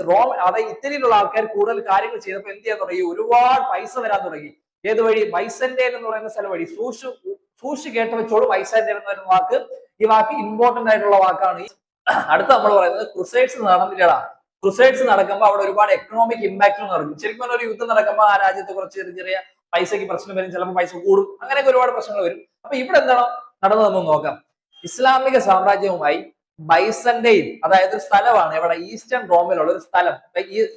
റോം, അതായത് ഇറ്റലിയിലുള്ള ആൾക്കാർ കൂടുതൽ കാര്യങ്ങൾ ചെയ്തപ്പോൾ എന്ത് ചെയ്യാൻ തുടങ്ങി? ഒരുപാട് പൈസ വരാൻ തുടങ്ങി. ഏത് വഴി? ബൈസന്റൈൻ എന്ന് പറയുന്ന സ്ഥലം വഴി. സൂക്ഷിച്ച് കേട്ട് വെച്ചോളൂ, ബൈസന്റൈൻ എന്ന് പറയുന്ന വാക്ക്, ഈ വാക്ക് ഇമ്പോർട്ടന്റ് ആയിട്ടുള്ള വാക്കാണ്. അടുത്ത നമ്മൾ പറയുന്നത് ക്രൂസൈഡ്സ് നടന്നില്ലടാ. ക്രൂസൈഡ്സ് നടക്കുമ്പോൾ അവിടെ ഒരുപാട് എക്കണോമിക് ഇമ്പാക്റ്റുകൾ നടക്കും. ശരിക്കും പറഞ്ഞ ഒരു യുദ്ധം നടക്കുമ്പോൾ ആ രാജ്യത്ത് കുറച്ച് ചെറിയ പൈസക്ക് പ്രശ്നം വരും, ചിലപ്പോൾ പൈസ കൂടും, അങ്ങനെയൊക്കെ ഒരുപാട് പ്രശ്നങ്ങൾ വരും. അപ്പൊ ഇവിടെ എന്താണ് നടന്നത് നമുക്ക് നോക്കാം. ഇസ്ലാമിക സാമ്രാജ്യവുമായി ബൈസന്റൈൻ, അതായത് ഒരു സ്ഥലമാണ് ഇവിടെ ഈസ്റ്റേൺ റോമിലുള്ള ഒരു സ്ഥലം.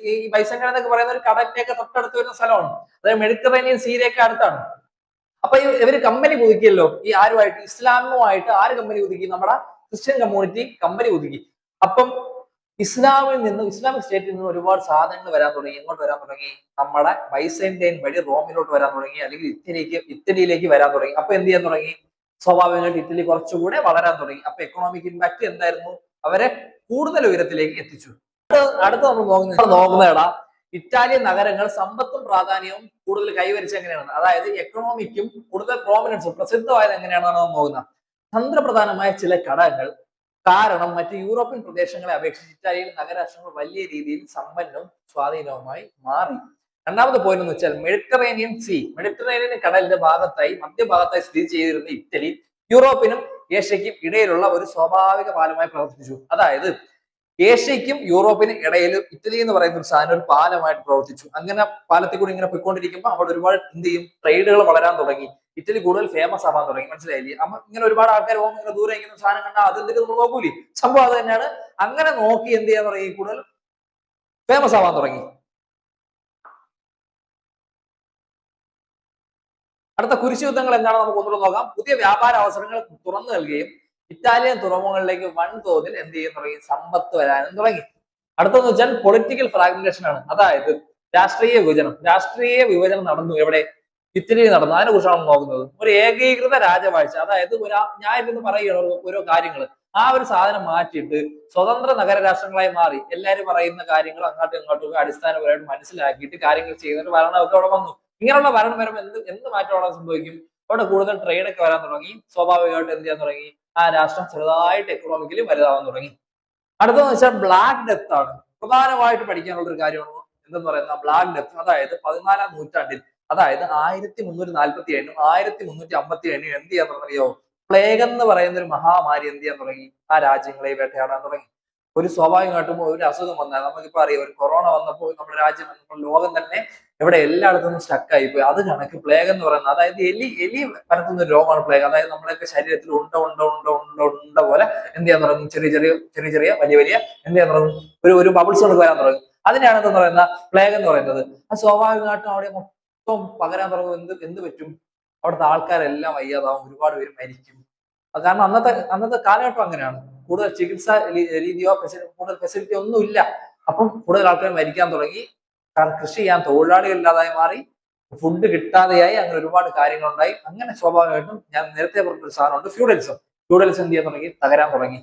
ഈ ബൈസന്റൈൻ എന്നൊക്കെ പറയുന്ന ഒരു കടലിലേക്ക് തൊട്ടടുത്ത് വരുന്ന സ്ഥലമാണ്. അതായത് മെഡിറ്ററേനിയൻ സീയിലേക്ക് അടുത്താണ്. അപ്പൊ ഇവര് കമ്പനി പുതുക്കിയല്ലോ ഈ ആരുമായിട്ട്? ഇസ്ലാമുമായിട്ട് ആര് കമ്പനി പുതുക്കി? നമ്മുടെ ക്രിസ്ത്യൻ കമ്മ്യൂണിറ്റി കമ്പനി ഒതുക്കി. അപ്പം ഇസ്ലാമിക് സ്റ്റേറ്റിൽ നിന്ന് ഒരുപാട് സാധനങ്ങൾ വരാൻ തുടങ്ങി. എങ്ങോട്ട് വരാൻ തുടങ്ങി? നമ്മുടെ ബൈസന്റൈൻ വഴി റോമിലോട്ട് വരാൻ തുടങ്ങി, അല്ലെങ്കിൽ ഇറ്റലിയിലേക്ക് വരാൻ തുടങ്ങി. അപ്പൊ എന്ത് ചെയ്യാൻ തുടങ്ങി? സ്വാഭാവികമായിട്ട് ഇറ്റലി കുറച്ചുകൂടെ വളരാൻ തുടങ്ങി. അപ്പൊ എക്കണോമിക് ഇമ്പാക്ട് എന്തായിരുന്നു? അവരെ കൂടുതൽ ഉയരത്തിലേക്ക് എത്തിച്ചു. അടുത്ത നമ്മൾ നോക്കുന്നേടാ ഇറ്റാലിയൻ നഗരങ്ങൾ സമ്പത്തും പ്രാധാന്യവും കൂടുതൽ കൈവരിച്ച എങ്ങനെയാണ്, അതായത് എക്കണോമിക്കും കൂടുതൽ പ്രോമിനൻസും പ്രസിദ്ധമായത് എങ്ങനെയാണെന്നാണ് നമ്മൾ നോക്കുന്നത്. തന്ത്രപ്രധാനമായ ചില ഘടകങ്ങൾ കാരണം മറ്റ് യൂറോപ്യൻ പ്രദേശങ്ങളെ അപേക്ഷിച്ച് ഇറ്റാലിയൻ നഗരാഷ്ട്രങ്ങൾ വലിയ രീതിയിൽ സമ്പന്നവും സ്വാധീനവുമായി മാറി. രണ്ടാമത്തെ പോയിന്റ് എന്ന് വെച്ചാൽ മെഡിറ്ററേനിയൻ കടലിന്റെ ഭാഗത്തായി മധ്യഭാഗത്തായി സ്ഥിതി ചെയ്തിരുന്ന ഇറ്റലി യൂറോപ്പിനും ഏഷ്യയ്ക്കും ഇടയിലുള്ള ഒരു സ്വാഭാവിക പാലമായി പ്രവർത്തിച്ചു. അതായത് ഏഷ്യയ്ക്കും യൂറോപ്പിനും ഇടയിൽ ഇറ്റലി എന്ന് പറയുന്ന ഒരു സാധനം ഒരു പാലമായിട്ട് പ്രവർത്തിച്ചു. അങ്ങനെ പാലത്തിൽ കൂടി ഇങ്ങനെ പോയിക്കൊണ്ടിരിക്കുമ്പോൾ അവിടെ ഒരുപാട് എന്ത് ചെയ്യും? ട്രേഡുകൾ വളരാൻ തുടങ്ങി. ഇറ്റലി കൂടുതൽ ഫേമസ് ആവാൻ തുടങ്ങി. മനസ്സിലായില്ലേ? അപ്പൊ ഇങ്ങനെ ഒരുപാട് ആൾക്കാർ പോകുമ്പോൾ ഇങ്ങനെ ദൂരെ ഇങ്ങനെ സാധനം കണ്ടാൽ അതെന്തൊക്കെ നമ്മൾ നോക്കൂലേ? സംഭവം അത് തന്നെയാണ്. അങ്ങനെ നോക്കി എന്ത് ചെയ്യാൻ തുടങ്ങി? കൂടുതൽ ഫേമസ് ആവാൻ തുടങ്ങി. അടുത്ത കുരിശ് യുദ്ധങ്ങൾ എന്താണ് നമുക്ക് ഒന്നുകൂടെ നോക്കാം. പുതിയ വ്യാപാര അവസരങ്ങൾ തുറന്നു നൽകുകയും ഇറ്റാലിയൻ തുറമുഖങ്ങളിലേക്ക് വൻതോതിൽ എന്ത് ചെയ്യാൻ തുടങ്ങി? സമ്പത്ത് വരാനും തുടങ്ങി. അടുത്തെന്ന് വെച്ചാൽ പൊളിറ്റിക്കൽ ഫ്രാഗ്മെന്റേഷൻ ആണ്. അതായത് രാഷ്ട്രീയ വിഭജനം നടന്നു. എവിടെ? ഇറ്റലിയിൽ നടന്നു. അതിനെ കുറിച്ചാണ് നോക്കുന്നത്. ഒരു ഏകീകൃത രാജവാഴ്ച, അതായത് ഞാൻ ഇരുന്ന് പറയുകയാണ് ഓരോ കാര്യങ്ങൾ, ആ ഒരു സാധനം മാറ്റിയിട്ട് സ്വതന്ത്ര നഗരരാഷ്ട്രങ്ങളായി മാറി. എല്ലാവരും പറയുന്ന കാര്യങ്ങൾ അങ്ങോട്ടും ഇങ്ങോട്ടും അടിസ്ഥാനപരമായിട്ട് മനസ്സിലാക്കിയിട്ട് കാര്യങ്ങൾ ചെയ്യുന്ന ഒരു ഭരണമൊക്കെ അവിടെ വന്നു. ഇങ്ങനെയുള്ള ഭരണം വരുമ്പോൾ എന്ത് മാറ്റം അവിടെ സംഭവിക്കും? അവിടെ കൂടുതൽ ട്രേഡ് ഒക്കെ വരാൻ തുടങ്ങി. സ്വാഭാവികമായിട്ട് എന്ത് ചെയ്യാൻ തുടങ്ങി? ആ രാഷ്ട്രം ചെറുതായിട്ട് എക്കണോമിക്കലി വലുതാവാൻ തുടങ്ങി. അടുത്തതെന്ന് വെച്ചാൽ ബ്ലാക്ക് ഡെത്ത് ആണ്. പ്രധാനമായിട്ട് പഠിക്കാനുള്ള ഒരു കാര്യമാണ് എന്തെന്ന് പറയുന്ന ബ്ലാക്ക് ഡെത്ത്. അതായത് 14ാം നൂറ്റാണ്ടിൽ, അതായത് 1347 1357 എന്ത് ചെയ്യാൻ തുടങ്ങിയോ? പ്ലേഗ് എന്ന് പറയുന്ന ഒരു മഹാമാരി എന്ത് ചെയ്യാൻ തുടങ്ങി? ആ രാജ്യങ്ങളെ വേട്ടയാടാൻ തുടങ്ങി. ഒരു സ്വാഭാവികമായിട്ടും ഒരു അസുഖം വന്നാൽ, നമുക്കിപ്പോ അറിയാം, ഒരു കൊറോണ വന്നപ്പോൾ നമ്മുടെ രാജ്യം, നമ്മുടെ ലോകം തന്നെ ഇവിടെ എല്ലായിടത്തും സ്റ്റക്കായി പോയി. അത് കണക്ക് പ്ലേഗ് എന്ന് പറയുന്നത്, അതായത് എലി പരത്തുന്ന ഒരു രോഗമാണ് പ്ലേഗ്. അതായത് നമ്മളൊക്കെ ശരീരത്തിൽ ഉണ്ട പോലെ എന്ത് ചെയ്യാൻ തുടങ്ങും? ചെറിയ വലിയ എന്ത് ചെയ്യാൻ തുടങ്ങും? ഒരു ബബിൾസ് കൊണ്ട് വരാൻ തുടങ്ങും. അതിനെയാണ് എന്തെന്ന് പറയുന്ന പ്ലേഗ് എന്ന് പറയുന്നത്. അത് സ്വാഭാവികമായിട്ടും അവിടെ മൊത്തം പകരാൻ തുടങ്ങും. എന്ത് പറ്റും? അവിടുത്തെ ആൾക്കാരെല്ലാം വയ്യാതാവും, ഒരുപാട് പേര് മരിക്കും. അത് കാരണം അന്നത്തെ കാലഘട്ടം അങ്ങനെയാണ്. കൂടുതൽ ചികിത്സാ രീതിയോ കൂടുതൽ ഫെസിലിറ്റി ഒന്നും ഇല്ല. അപ്പം കൂടുതൽ ആൾക്കാർ മരിക്കാൻ തുടങ്ങി. കാരണം കൃഷി ചെയ്യാൻ തൊഴിലാളികൾ ഇല്ലാതായി മാറി, ഫുഡ് കിട്ടാതെയായി, അങ്ങനെ ഒരുപാട് കാര്യങ്ങളുണ്ടായി. അങ്ങനെ സ്വാഭാവികമായിട്ടും ഞാൻ നേരത്തെ പറഞ്ഞൊരു സാധനമുണ്ട്, ഫ്യൂഡലിസം എന്ത് ചെയ്യാൻ തുടങ്ങി? തകരാൻ തുടങ്ങി.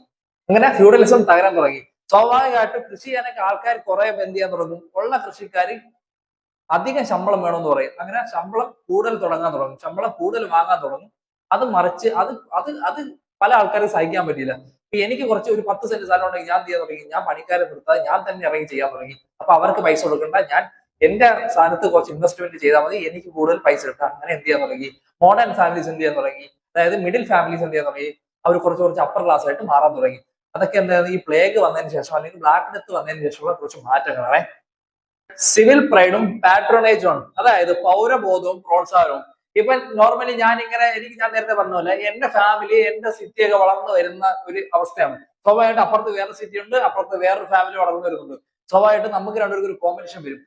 അങ്ങനെ ഫ്യൂഡലിസം തകരാൻ തുടങ്ങി. സ്വാഭാവികമായിട്ടും കൃഷി ചെയ്യാനൊക്കെ ആൾക്കാർ കുറെ എന്ത് ചെയ്യാൻ തുടങ്ങും? ഉള്ള കൃഷിക്കാർ അധികം ശമ്പളം വേണമെന്ന് പറയും. അങ്ങനെ ശമ്പളം കൂടുതൽ തുടങ്ങും, ശമ്പളം കൂടുതൽ വാങ്ങാൻ തുടങ്ങും. അത് മറിച്ച് അത് പല ആൾക്കാരും സഹിക്കാൻ പറ്റിയില്ല. ഇപ്പൊ എനിക്ക് കുറച്ച് ഒരു 10 സെന്റ് സ്ഥലം ഉണ്ടെങ്കിൽ ഞാൻ ചെയ്യാൻ തുടങ്ങി, ഞാൻ പണിക്കാരെ നിർത്താതെ ഞാൻ തന്നെ ഇറങ്ങി ചെയ്യാൻ തുടങ്ങി. അപ്പൊ അവർക്ക് പൈസ കൊടുക്കണ്ട, ഞാൻ എന്റെ സ്ഥാനത്ത് കുറച്ച് ഇൻവെസ്റ്റ്മെന്റ് ചെയ്താൽ മതി, എനിക്ക് കൂടുതൽ പൈസ കിട്ടാം. അങ്ങനെ എന്ത് ചെയ്യാൻ തുടങ്ങി? മോഡേൺ ഫാമിലീസ് എന്ത് ചെയ്യാൻ തുടങ്ങി? അതായത് മിഡിൽ ഫാമിലീസ് എന്ത് ചെയ്യാൻ തുടങ്ങി? അവർ കുറച്ച് അപ്പർ ക്ലാസ് ആയിട്ട് മാറാൻ തുടങ്ങി. അതൊക്കെ എന്തായിരുന്നു? ഈ പ്ലേഗ് വന്നതിന് ശേഷം, അല്ലെങ്കിൽ ബ്ലാക്ക് ഡെത്ത് വന്നതിന് ശേഷമുള്ള കുറച്ച് മാറ്റങ്ങളാണ്. സിവിൽ പ്രൈഡും പാട്രോണേജും ആണ്. അതായത് പൗരബോധവും പ്രോത്സാഹനവും. ഇപ്പൊ നോർമലി ഞാൻ നേരത്തെ പറഞ്ഞ പോലെ എന്റെ ഫാമിലി, എന്റെ സിറ്റി ഒക്കെ വളർന്നു വരുന്ന ഒരു അവസ്ഥയാണ്. സ്വാഭാവികമായിട്ട് അപ്പുറത്ത് വേറെ സിറ്റി ഉണ്ട്, അപ്പുറത്ത് വേറൊരു ഫാമിലി വളർന്നു വരുന്നുണ്ട്. സ്വാഭാവികമായിട്ട് നമുക്ക് രണ്ടുപേർക്കും ഒരു കോമ്പറ്റീഷൻ വരും.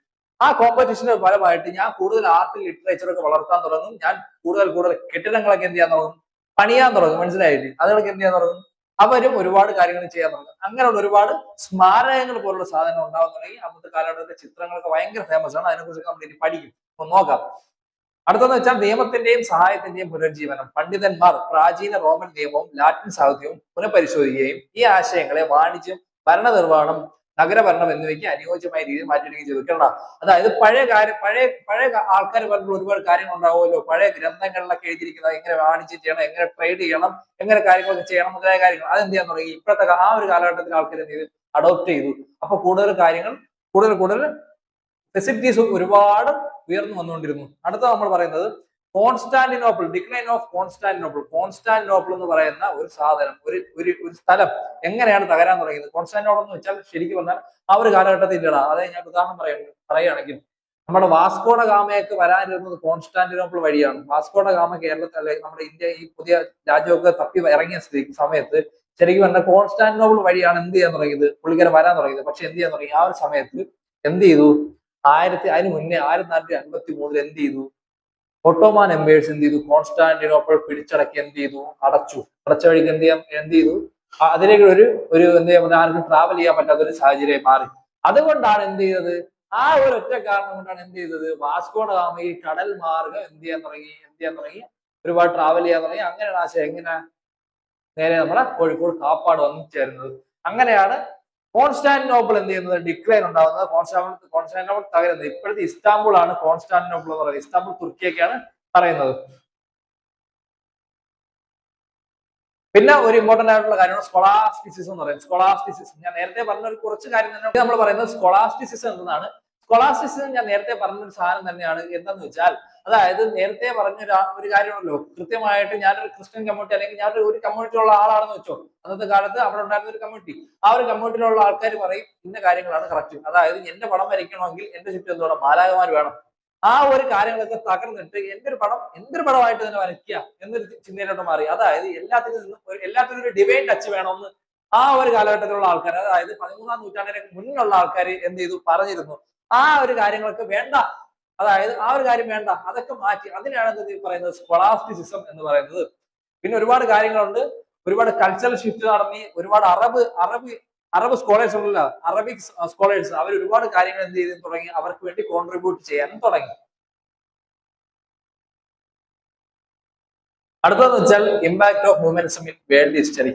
ആ കോമ്പറ്റീഷന്റെ ഫലമായിട്ട് ഞാൻ കൂടുതൽ ആർട്ട് ലിറ്ററേച്ചറൊക്കെ വളർത്താൻ തുടങ്ങും. ഞാൻ കൂടുതൽ കെട്ടിടങ്ങളൊക്കെ എന്ത് ചെയ്യാൻ തുടങ്ങും? പണിയാൻ തുടങ്ങും. മനസ്സിലായില്ലേ? അതുകളൊക്കെ എന്ത് ചെയ്യാൻ തുടങ്ങും? അവരും ഒരുപാട് കാര്യങ്ങൾ ചെയ്യാൻ തുടങ്ങും. അങ്ങനെയുള്ള ഒരുപാട് സ്മാരകങ്ങൾ പോലുള്ള സാധനങ്ങൾ ഉണ്ടാവാൻ തുടങ്ങി. അന്നത്തെ കാലഘട്ടത്തിലെ ചിത്രങ്ങളൊക്കെ ഭയങ്കര ഫേമസ് ആണ്. അതിനെക്കുറിച്ച് നമ്മൾ ഇനി പഠിക്കും. അപ്പൊ നോക്കാം. അടുത്തെന്ന് വെച്ചാൽ നിയമത്തിന്റെയും സഹായത്തിന്റെയും പുനർജീവനം. പണ്ഡിതന്മാർ പ്രാചീന റോമൻ നിയമവും ലാറ്റിൻ സാഹിത്യവും പുനഃപരിശോധിക്കുകയും ഈ ആശയങ്ങളെ വാണിജ്യം, ഭരണനിർവഹണം, നഗരഭരണം എന്നിവയ്ക്ക് അനുയോജ്യമായ രീതിയിൽ മാറ്റിയെടുക്കുകയും ചെയ്തു. കേട്ടോ, അതായത് പഴയ ആൾക്കാർ പറഞ്ഞ ഒരുപാട് കാര്യങ്ങൾ ഉണ്ടാവുമല്ലോ. പഴയ ഗ്രന്ഥങ്ങളിലൊക്കെ എഴുതിയിരിക്കുന്നത് എങ്ങനെ വാണിജ്യം ചെയ്യണം, എങ്ങനെ ട്രേഡ് ചെയ്യണം, എങ്ങനെ കാര്യങ്ങളൊക്കെ ചെയ്യണം, മുതലായ കാര്യങ്ങൾ അതെന്ത് ചെയ്യാൻ തുടങ്ങി? ഇപ്പോഴത്തെ ആ ഒരു കാലഘട്ടത്തിൽ ആൾക്കാർ എന്ത് ചെയ്തു? അഡോപ്റ്റ് ചെയ്തു. അപ്പൊ കൂടുതൽ കാര്യങ്ങൾ, കൂടുതൽ ഫെസിലിറ്റീസ് ഒരുപാട് ഉയർന്നു വന്നുകൊണ്ടിരുന്നു. അടുത്ത നമ്മൾ പറയുന്നത് Constantinople, decline of Constantinople. Constantinople എന്ന് പറയുന്ന ഒരു സാധനം, ഒരു സ്ഥലം എങ്ങനെയാണ് തകരാൻ തുടങ്ങിയത്? കോൺസ്റ്റാന്റിനോപ്പിൾ എന്ന് വെച്ചാൽ ശരിക്കും പറഞ്ഞാൽ ആ ഒരു കാലഘട്ടത്തിൽ ഇല്ലടാ. അതായത് ഞാൻ ഉദാഹരണം പറയുകയാണെങ്കിൽ നമ്മുടെ വാസ്കോഡ ഗാമയൊക്കെ വരാനിരുന്നത് കോൺസ്റ്റാന്റിനോപ്പിൾ വഴിയാണ്. വാസ്കോഡ ഗാമ കേരളത്തിൽ, നമ്മുടെ ഇന്ത്യ ഈ പുതിയ രാജ്യമൊക്കെ തപ്പി ഇറങ്ങിയ സമയത്ത് ശരിക്കും പറഞ്ഞാൽ കോൺസ്റ്റാന്റിനോപ്പിൾ വഴിയാണ് എന്ത് ചെയ്യാൻ തുടങ്ങിയത്? പുള്ളിക്കാരൻ വരാൻ തുടങ്ങിയത്. പക്ഷെ എന്ത് ചെയ്യാൻ തുടങ്ങി? ആ ഒരു സമയത്ത് എന്ത് ചെയ്തു? അതിന് മുന്നേ 1453 എന്ത് ചെയ്തു? ഒട്ടോമാൻ എംപയേഴ്സ് എന്ത് ചെയ്തു? കോൺസ്റ്റാന്റിനോപ്പിൾ പിടിച്ചടക്കി എന്ത് ചെയ്തു? അടച്ച വഴിക്ക് എന്ത് ചെയ്തു? അതിലേക്ക് ഒരു എന്ത് ചെയ്യാൻ പറ്റും, ആർക്കും ട്രാവൽ ചെയ്യാൻ പറ്റാത്ത ഒരു സാഹചര്യമായി മാറി. അതുകൊണ്ടാണ് എന്ത് ചെയ്തത്, ആ ഒരു ഒറ്റ കാരണം കൊണ്ടാണ് എന്ത് ചെയ്തത്, വാസ്കോ ഡ ഗാമ ഈ കടൽ മാർഗം എന്ത് ചെയ്യാൻ തുടങ്ങി, ഒരുപാട് ട്രാവൽ ചെയ്യാൻ തുടങ്ങി. അങ്ങനെയാണ് ആശയം എങ്ങനെ നേരെ നമ്മുടെ കോഴിക്കോട് കാപ്പാട് വന്നു ചേരുന്നത്. അങ്ങനെയാണ് കോൺസ്റ്റാന്റിനോപ്പിൾ എന്ത് ചെയ്യുന്നത്, ഡിക്ലൈൻ ഉണ്ടാവുന്നത്, കോൺസ്റ്റാന്റിനോപ്പിൾ തകരുന്നത്. ഇപ്പോഴത്തെ ഇസ്താംബുൾ ആണ് കോൺസ്റ്റാന്റിനോപ്പിൾ എന്ന് പറയുന്നത്. ഇസ്താംബുൾ തുർക്കിയൊക്കെയാണ് പറയുന്നത്. പിന്നെ ഒരു ഇമ്പോർട്ടന്റ് ആയിട്ടുള്ള കാര്യമാണ് സ്കോളാസ്റ്റിസിസം എന്ന് പറയുന്നത്. സ്കോളാസ്റ്റിസിസം ഞാൻ നേരത്തെ പറഞ്ഞ ഒരു കുറച്ച് കാര്യം തന്നെ നമ്മൾ പറയുന്നത് സ്കോളാസ്റ്റിസിസം എന്നതാണ്. സ്കോളാസ്റ്റിസിസം ഞാൻ നേരത്തെ പറഞ്ഞൊരു സാധനം തന്നെയാണ്. എന്താന്ന് വെച്ചാൽ, അതായത് നേരത്തെ പറഞ്ഞ ഒരു കാര്യമാണല്ലോ, കൃത്യമായിട്ട് ഞാനൊരു ക്രിസ്ത്യൻ കമ്മ്യൂണിറ്റി അല്ലെങ്കിൽ ഞാനൊരു ഒരു കമ്മ്യൂണിറ്റിയിലുള്ള ആളാണെന്ന് വെച്ചോ. അന്നത്തെ കാലത്ത് അവിടെ ഉണ്ടായിരുന്ന ഒരു കമ്മ്യൂണിറ്റി, ആ ഒരു കമ്മ്യൂണിറ്റിയിലുള്ള ആൾക്കാർ പറയും ഇന്ന കാര്യങ്ങളാണ് കറക്റ്റ്. അതായത് എന്റെ പടം വരയ്ക്കണമെങ്കിൽ എന്റെ ചുറ്റും എന്തുവേണം, മാലാഖമാർ വേണം. ആ ഒരു കാര്യങ്ങളൊക്കെ തകർന്നിട്ട് എന്തൊരു പടമായിട്ട് തന്നെ വരയ്ക്കുക എന്നൊരു ചിന്തയിലോട്ട് മാറി. അതായത് എല്ലാത്തിനും ഒരു ഡിവൈൻ ടച്ച് വേണമെന്ന് ആ ഒരു കാലഘട്ടത്തിലുള്ള ആൾക്കാർ, അതായത് 13ാം നൂറ്റാണ്ടിന് മുന്നിലുള്ള ആൾക്കാർ എന്ത് ചെയ്തു, പറഞ്ഞിരുന്നു. ആ ഒരു കാര്യങ്ങളൊക്കെ വേണ്ട, അതായത് ആ ഒരു കാര്യം വേണ്ട, അതൊക്കെ മാറ്റി. അതിനാണ് എന്ത് പറയുന്നത്, സ്കോളാസ്റ്റിസിസം എന്ന് പറയുന്നത്. പിന്നെ ഒരുപാട് കാര്യങ്ങളുണ്ട്, ഒരുപാട് കൾച്ചറൽ ഷിഫ്റ്റ് നടന്നി, ഒരുപാട് അറബ് സ്കോളേഴ്സ് ഉണ്ടല്ലോ, അറബിക് സ്കോളേഴ്സ്, അവർ ഒരുപാട് കാര്യങ്ങൾ എന്ത് ചെയ്തു തുടങ്ങി, അവർക്ക് വേണ്ടി കോൺട്രിബ്യൂട്ട് ചെയ്യാനും തുടങ്ങി. അടുത്തതെന്ന് വെച്ചാൽ impact of humanism in world history.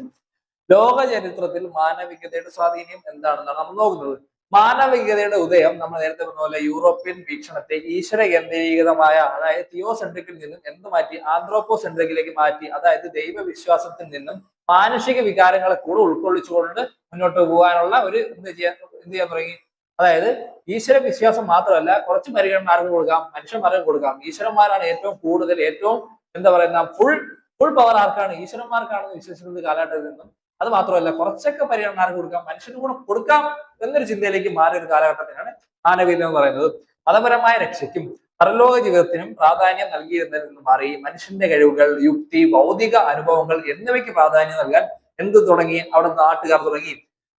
ലോക ചരിത്രത്തിൽ മാനവികതയുടെ സ്വാധീനം എന്താണെന്നാണ് നമ്മൾ നോക്കുന്നത്. മാനവികതയുടെ ഉദയം നമ്മൾ നേരത്തെ പറഞ്ഞ പോലെ യൂറോപ്യൻ വീക്ഷണത്തെ ഈശ്വര കേന്ദ്രീകൃതമായ, അതായത് തിയോസെൻട്രിക്കിൽ നിന്നും എന്ത് മാറ്റി, ആന്ത്രോപോസെൻട്രിക്കിലേക്ക് മാറ്റി. അതായത് ദൈവവിശ്വാസത്തിൽ നിന്നും മാനുഷിക വികാരങ്ങളെ കൂടെ ഉൾക്കൊള്ളിച്ചുകൊണ്ട് മുന്നോട്ട് പോകാനുള്ള ഒരു എന്ത് ചെയ്യാൻ തുടങ്ങി. അതായത് ഈശ്വര വിശ്വാസം മാത്രമല്ല, കുറച്ച് പരിഗണന ആർക്ക് കൊടുക്കാം, മനുഷ്യന്മാർക്ക് കൊടുക്കാം. ഈശ്വരന്മാരാണ് ഏറ്റവും കൂടുതൽ, ഏറ്റവും എന്താ പറയുന്ന ഫുൾ പവർ ആർക്കാണ്, ഈശ്വരന്മാർക്കാണെന്ന് വിശ്വസിക്കുന്നത് കാലഘട്ടത്തിൽ നിന്നും. അത് മാത്രമല്ല, കുറച്ചൊക്കെ പരിഗണന ആർക്ക് കൊടുക്കാം, മനുഷ്യന് കൂടെ കൊടുക്കാം എന്നൊരു ചിന്തയിലേക്ക് മാറിയ ഒരു കാലഘട്ടത്തിനാണ് മാനവീയത എന്ന് പറയുന്നത്. മതപരമായ രക്ഷയ്ക്കും പരലോക ജീവിതത്തിനും പ്രാധാന്യം നൽകിയിരുന്നതിൽ നിന്ന് മാറി മനുഷ്യന്റെ കഴിവുകൾ, യുക്തി, ഭൗതിക അനുഭവങ്ങൾ എന്നിവയ്ക്ക് പ്രാധാന്യം നൽകാൻ എന്ത് തുടങ്ങി, അവിടെ നാട്ടുകാർ തുടങ്ങി.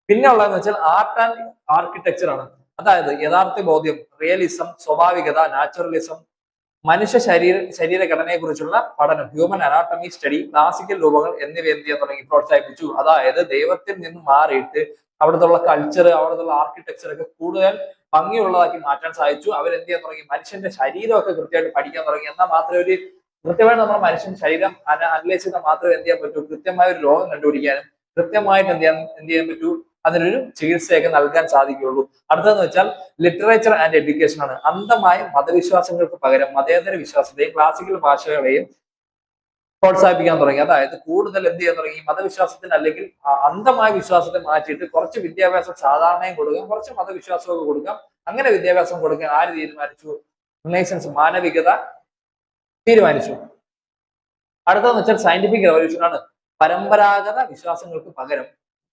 പിന്നെ ഉള്ളതെന്ന് വെച്ചാൽ ആർട്ട് ആൻഡ് ആർക്കിടെക്ചർ ആണ്. അതായത് യഥാർത്ഥ ബോധ്യം, റിയലിസം, സ്വാഭാവികത, നാച്ചുറലിസം, മനുഷ്യ ശരീരഘടനയെ കുറിച്ചുള്ള പഠനം, ഹ്യൂമൻ അനാട്ടമി സ്റ്റഡി, ക്ലാസിക്കൽ രൂപങ്ങൾ എന്നിവ എന്ത് ചെയ്യാൻ തുടങ്ങി, പ്രോത്സാഹിപ്പിച്ചു. അതായത് ദൈവത്തിൽ നിന്ന് മാറിയിട്ട് അവിടുത്തെ കൾച്ചർ, അവിടുത്തെ ആർക്കിടെക്ചർ ഒക്കെ കൂടുതൽ ഭംഗിയുള്ളതാക്കി മാറ്റാൻ സാധിച്ചു. അവരെന്ത് ചെയ്യാൻ തുടങ്ങി, മനുഷ്യന്റെ ശരീരമൊക്കെ കൃത്യമായിട്ട് പഠിക്കാൻ തുടങ്ങി. എന്നാൽ മാത്രമേ ഒരു കൃത്യമായിട്ട് നമ്മുടെ മനുഷ്യന്റെ ശരീരം അനലൈസ് ചെയ്താൽ മാത്രമേ എന്ത് ചെയ്യാൻ പറ്റൂ, കൃത്യമായ ഒരു രോഗം കണ്ടുപിടിക്കാനും കൃത്യമായിട്ട് എന്ത് ചെയ്യാൻ പറ്റൂ, അതിനൊരു ചികിത്സയൊക്കെ നൽകാൻ സാധിക്കുകയുള്ളൂ. അടുത്തതെന്ന് വെച്ചാൽ ലിറ്ററേച്ചർ ആൻഡ് എഡ്യൂക്കേഷൻ ആണ്. അന്ധമായ മതവിശ്വാസങ്ങൾക്ക് പകരം മതേതര വിശ്വാസത്തെയും ക്ലാസിക്കൽ ഭാഷകളെയും പ്രോത്സാഹിപ്പിക്കാൻ തുടങ്ങി. അതായത് കൂടുതൽ എന്ത് ചെയ്യാൻ തുടങ്ങി, മതവിശ്വാസത്തിന് അല്ലെങ്കിൽ അന്ധമായ വിശ്വാസത്തെ മാറ്റിയിട്ട് കുറച്ച് വിദ്യാഭ്യാസം സാധാരണയും കൊടുക്കാം, കുറച്ച് മതവിശ്വാസമൊക്കെ കൊടുക്കാം. അങ്ങനെ വിദ്യാഭ്യാസം കൊടുക്കാൻ ആര് തീരുമാനിച്ചു, റിനൈസൻസ്, മാനവികത തീരുമാനിച്ചു. അടുത്തതെന്ന് വെച്ചാൽ സയന്റിഫിക് റെവല്യൂഷൻ ആണ്. പരമ്പരാഗത വിശ്വാസങ്ങൾക്ക് പകരം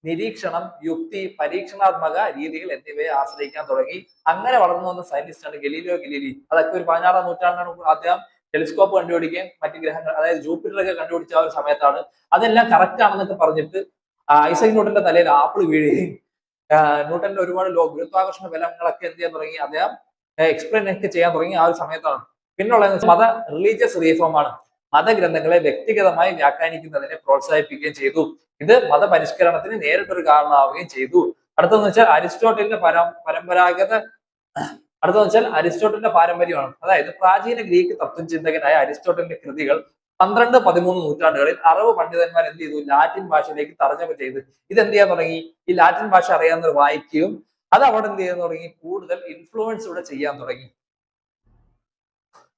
നിരീക്ഷണം, യുക്തി, പരീക്ഷണാത്മക രീതികൾ എന്നിവയെ ആശ്രയിക്കാൻ തുടങ്ങി. അങ്ങനെ വളർന്നു വന്ന സയന്റിസ്റ്റാണ് ഗലീലിയോ ഗലീലി. അതൊക്കെ ഒരു 16ാം നൂറ്റാണ്ടാണ് അദ്ദേഹം ടെലിസ്കോപ്പ് കണ്ടുപിടിക്കുകയും മറ്റു ഗ്രഹങ്ങൾ, അതായത് ജൂപ്പിറ്ററൊക്കെ കണ്ടുപിടിച്ച ആ ഒരു സമയത്താണ്. അതെല്ലാം കറക്റ്റ് ആണെന്നൊക്കെ പറഞ്ഞിട്ട് ഐസക് ന്യൂട്ടന്റെ തലയിൽ ആപ്പിൾ വീഴുകയും ന്യൂട്ടന്റെ ഒരുപാട് ഗുരുത്വാകർഷണ ബലങ്ങളൊക്കെ എന്ത് ചെയ്യാൻ തുടങ്ങി, അദ്ദേഹം എക്സ്പ്ലെയിൻ ഒക്കെ ചെയ്യാൻ തുടങ്ങി ആ ഒരു സമയത്താണ്. പിന്നുള്ളത് മത റിലീജിയസ് റീഫോം ആണ്. മതഗ്രന്ഥങ്ങളെ വ്യക്തിഗതമായി വ്യാഖ്യാനിക്കുന്നതിനെ പ്രോത്സാഹിപ്പിക്കുകയും ചെയ്തു. ഇത് മതപരിഷ്കരണത്തിന് നേരിട്ടൊരു കാരണമാവുകയും ചെയ്തു. അടുത്തതെന്ന് വെച്ചാൽ അരിസ്റ്റോട്ടലിന്റെ പാരമ്പര്യമാണ്. അതായത് പ്രാചീന ഗ്രീക്ക് തത്വചിന്തകനായ അരിസ്റ്റോട്ടലിന്റെ കൃതികൾ 12-13 നൂറ്റാണ്ടുകളിൽ അറബ് പണ്ഡിതന്മാർ എന്ത് ചെയ്തു, ലാറ്റിൻ ഭാഷയിലേക്ക് തർജ്ജമ ചെയ്ത് ഇത് എന്ത് ചെയ്യാൻ തുടങ്ങി, ഈ ലാറ്റിൻ ഭാഷ അറിയാവുന്നവർ വായിക്കുകയും അത് അവിടെ എന്ത് ചെയ്യാൻ തുടങ്ങി, കൂടുതൽ ഇൻഫ്ലുവൻസ് ഇവിടെ ചെയ്യാൻ തുടങ്ങി.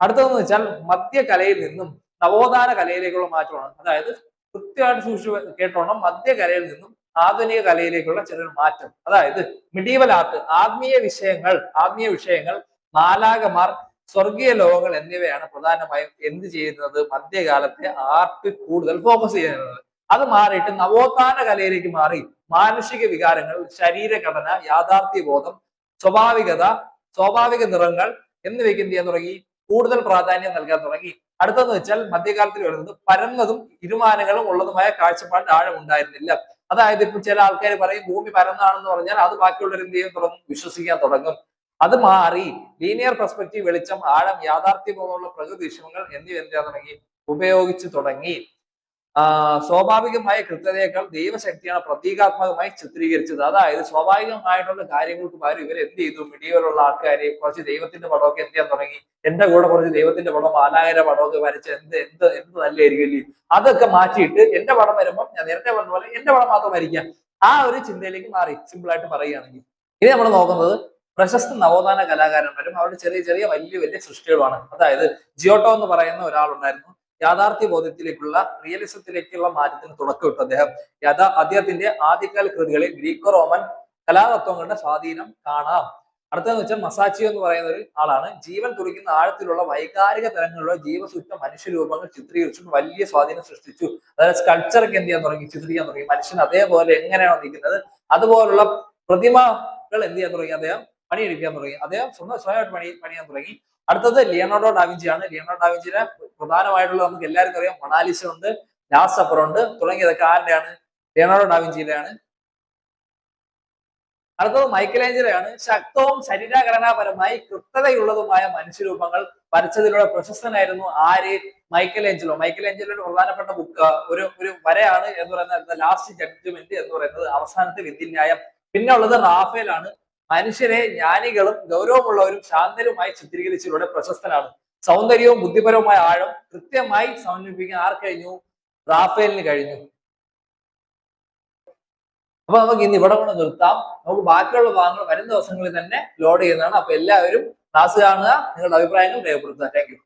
അടുത്തതെന്ന് വെച്ചാൽ മധ്യകലയിൽ നിന്നും നവോത്ഥാന കലയിലേക്കുള്ള മാറ്റമാണ്. അതായത് കൃത്യമായിട്ട് സൂക്ഷിച്ച് കേട്ടോണം, മധ്യകലയിൽ നിന്നും ആധുനിക കലയിലേക്കുള്ള ചെറിയൊരു മാറ്റം. അതായത് മിഡീവൽ ആർട്ട്, ആത്മീയ വിഷയങ്ങൾ, മാലാഖമാർ, സ്വർഗീയ ലോകങ്ങൾ എന്നിവയാണ് പ്രധാനമായും എന്ത് ചെയ്യുന്നത്, മധ്യകാലത്തെ ആർട്ട് കൂടുതൽ ഫോക്കസ് ചെയ്യുന്നത്. അത് മാറിയിട്ട് നവോത്ഥാന കലയിലേക്ക് മാറി. മാനുഷിക വികാരങ്ങൾ, ശരീരഘടന, യാഥാർത്ഥ്യബോധം, സ്വാഭാവിക നിറങ്ങൾ എന്നിവയ്ക്ക് എന്ത് ചെയ്യാൻ തുടങ്ങി, കൂടുതൽ പ്രാധാന്യം നൽകാൻ തുടങ്ങി. അടുത്തെന്ന് വെച്ചാൽ മധ്യകാലത്തിൽ വരുന്നത് പരന്നതും ഇരുമാനങ്ങളും ഉള്ളതുമായ കാഴ്ചപ്പാടിന്റെ ആഴം ഉണ്ടായിരുന്നില്ല. അതായത് ഇപ്പൊ ചില ആൾക്കാർ പറയും ഭൂമി പരന്നാണെന്ന് പറഞ്ഞാൽ അത് ബാക്കിയുള്ളവർ എന്ത് ചെയ്യാൻ തുടങ്ങും, വിശ്വസിക്കാൻ തുടങ്ങും. അത് മാറി ലീനിയർ പെർസ്പെക്റ്റീവ്, വെളിച്ചം, ആഴം, യാഥാർത്ഥ്യബോധമുള്ള പ്രകൃതി വിഷയങ്ങൾ എന്നിവ എന്ത് ചെയ്യാൻ തുടങ്ങി, ഉപയോഗിച്ചു തുടങ്ങി. സ്വാഭാവികമായ കൃത്യതയേക്കാൾ ദൈവശക്തിയാണ് പ്രതീകാത്മകമായി ചിത്രീകരിച്ചത്. അതായത് സ്വാഭാവികമായിട്ടുള്ള കാര്യങ്ങൾക്ക് പകരം ഇവർ എന്ത് ചെയ്തു, മിഡിയയിലുള്ള ആൾക്കാരെ കുറച്ച് ദൈവത്തിന്റെ പടമൊക്കെ എന്ത് ചെയ്യാൻ തുടങ്ങി, എന്റെ കൂടെ കുറച്ച് ദൈവത്തിന്റെ പടം, മാലാഖയുടെ പടമൊക്കെ വരച്ച് എന്ത് എന്ത് എന്ത് നല്ലതായിരിക്കും, അതൊക്കെ മാറ്റിയിട്ട് എന്റെ പടം വരുമ്പോൾ ഞാൻ നേരത്തെ പറഞ്ഞ പോലെ എന്റെ പടം മാത്രം വരയ്ക്കാം, ആ ഒരു ചിന്തയിലേക്ക് മാറി. സിമ്പിൾ ആയിട്ട് പറയുകയാണെങ്കിൽ ഇനി നമ്മൾ നോക്കുന്നത് പ്രശസ്ത നവോത്ഥാന കലാകാരന്മാരും അവരുടെ ചെറിയ ചെറിയ വലിയ വലിയ സൃഷ്ടികളുമാണ്. അതായത് ജിയോട്ടോ എന്ന് പറയുന്ന ഒരാളുണ്ടായിരുന്നു. യാഥാർത്ഥ്യ ബോധത്തിലേക്കുള്ള റിയലിസത്തിലേക്കുള്ള മാറ്റത്തിന് തുടക്കമിട്ടു അദ്ദേഹം. അദ്ദേഹത്തിന്റെ ആദ്യകാല കൃതികളിൽ ഗ്രീക്കോ റോമൻ കലാതത്വങ്ങളുടെ സ്വാധീനം കാണാം. അടുത്തതെന്ന് വെച്ചാൽ മസാച്ചിയോ എന്ന് പറയുന്ന ഒരു ആളാണ്. ജീവൻ തുടിക്കുന്ന ആഴത്തിലുള്ള വൈകാരിക തലങ്ങളിലുള്ള ജീവസുറ്റ മനുഷ്യരൂപങ്ങൾ ചിത്രീകരിച്ചു വലിയ സ്വാധീനം സൃഷ്ടിച്ചു. അതായത് സ്കൾപ്ചറൊക്കെ എന്ത് ചെയ്യാൻ തുടങ്ങി, ചിത്രീകരിക്കാൻ തുടങ്ങി. മനുഷ്യൻ അതേപോലെ എങ്ങനെയാണോ നിൽക്കുന്നത് അതുപോലുള്ള പ്രതിമകൾ എന്ത് ചെയ്യാൻ തുടങ്ങി, അദ്ദേഹം പണിയെടുക്കാൻ തുടങ്ങി. അദ്ദേഹം സ്വയമായിട്ട് പണിയാൻ തുടങ്ങി. അടുത്തത് ലിയനാർഡോ ഡാവിഞ്ചിയാണ്. ലിയനാർഡോ ഡാവിഞ്ചിയുടെ പ്രധാനമായിട്ടുള്ള നമുക്ക് എല്ലാവർക്കും അറിയാം മൊണാലിസ ഉണ്ട്, ലാസ്റ്റ് സപ്പർ ഉണ്ട്, തുടങ്ങിയതൊക്കെ ആരുടെയാണ്, ലിയനാർഡോ ഡാവിഞ്ചിയുടെയാണ്. അടുത്തത് മൈക്കലേഞ്ചലോയാണ്. ശക്തവും ശരീരഘടനാപരമായി കൃത്യതയുള്ളതുമായ മനുഷ്യരൂപങ്ങൾ വരച്ചതിലൂടെ പ്രശസ്തനായിരുന്നു ആര്, മൈക്കലേഞ്ചലോ. മൈക്കലേഞ്ചലോയുടെ പ്രധാനപ്പെട്ട ബുക്ക് ഒരു വരയാണ് എന്ന് പറയുന്നത് ലാസ്റ്റ് ജഡ്ജ്മെന്റ് എന്ന് പറയുന്നത്, അവസാനത്തെ വിധിന്യായം. പിന്നെ ഉള്ളത് റാഫേലാണ്. മനുഷ്യരെ ജ്ഞാനികളും ഗൗരവമുള്ളവരും ശാന്തരുമായി ചിത്രീകരിച്ചതിലൂടെ പ്രശസ്തനാണ്. സൗന്ദര്യവും ബുദ്ധിപരവുമായ ആഴം കൃത്യമായി സമന്വയിപ്പിക്കാൻ ആർക്ക് കഴിഞ്ഞു, റാഫേലിന് കഴിഞ്ഞു. അപ്പൊ നമുക്ക് ഇന്ന് ഇവിടെ കൊണ്ട് നിർത്താം. നമുക്ക് ബാക്കിയുള്ള ഭാഗങ്ങൾ വരും ദിവസങ്ങളിൽ തന്നെ ലോഡ് ചെയ്യുന്നതാണ്. അപ്പൊ എല്ലാവരും ക്ലാസ് കാണുക, നിങ്ങളുടെ അഭിപ്രായങ്ങൾ രേഖപ്പെടുത്തുക. Thank you.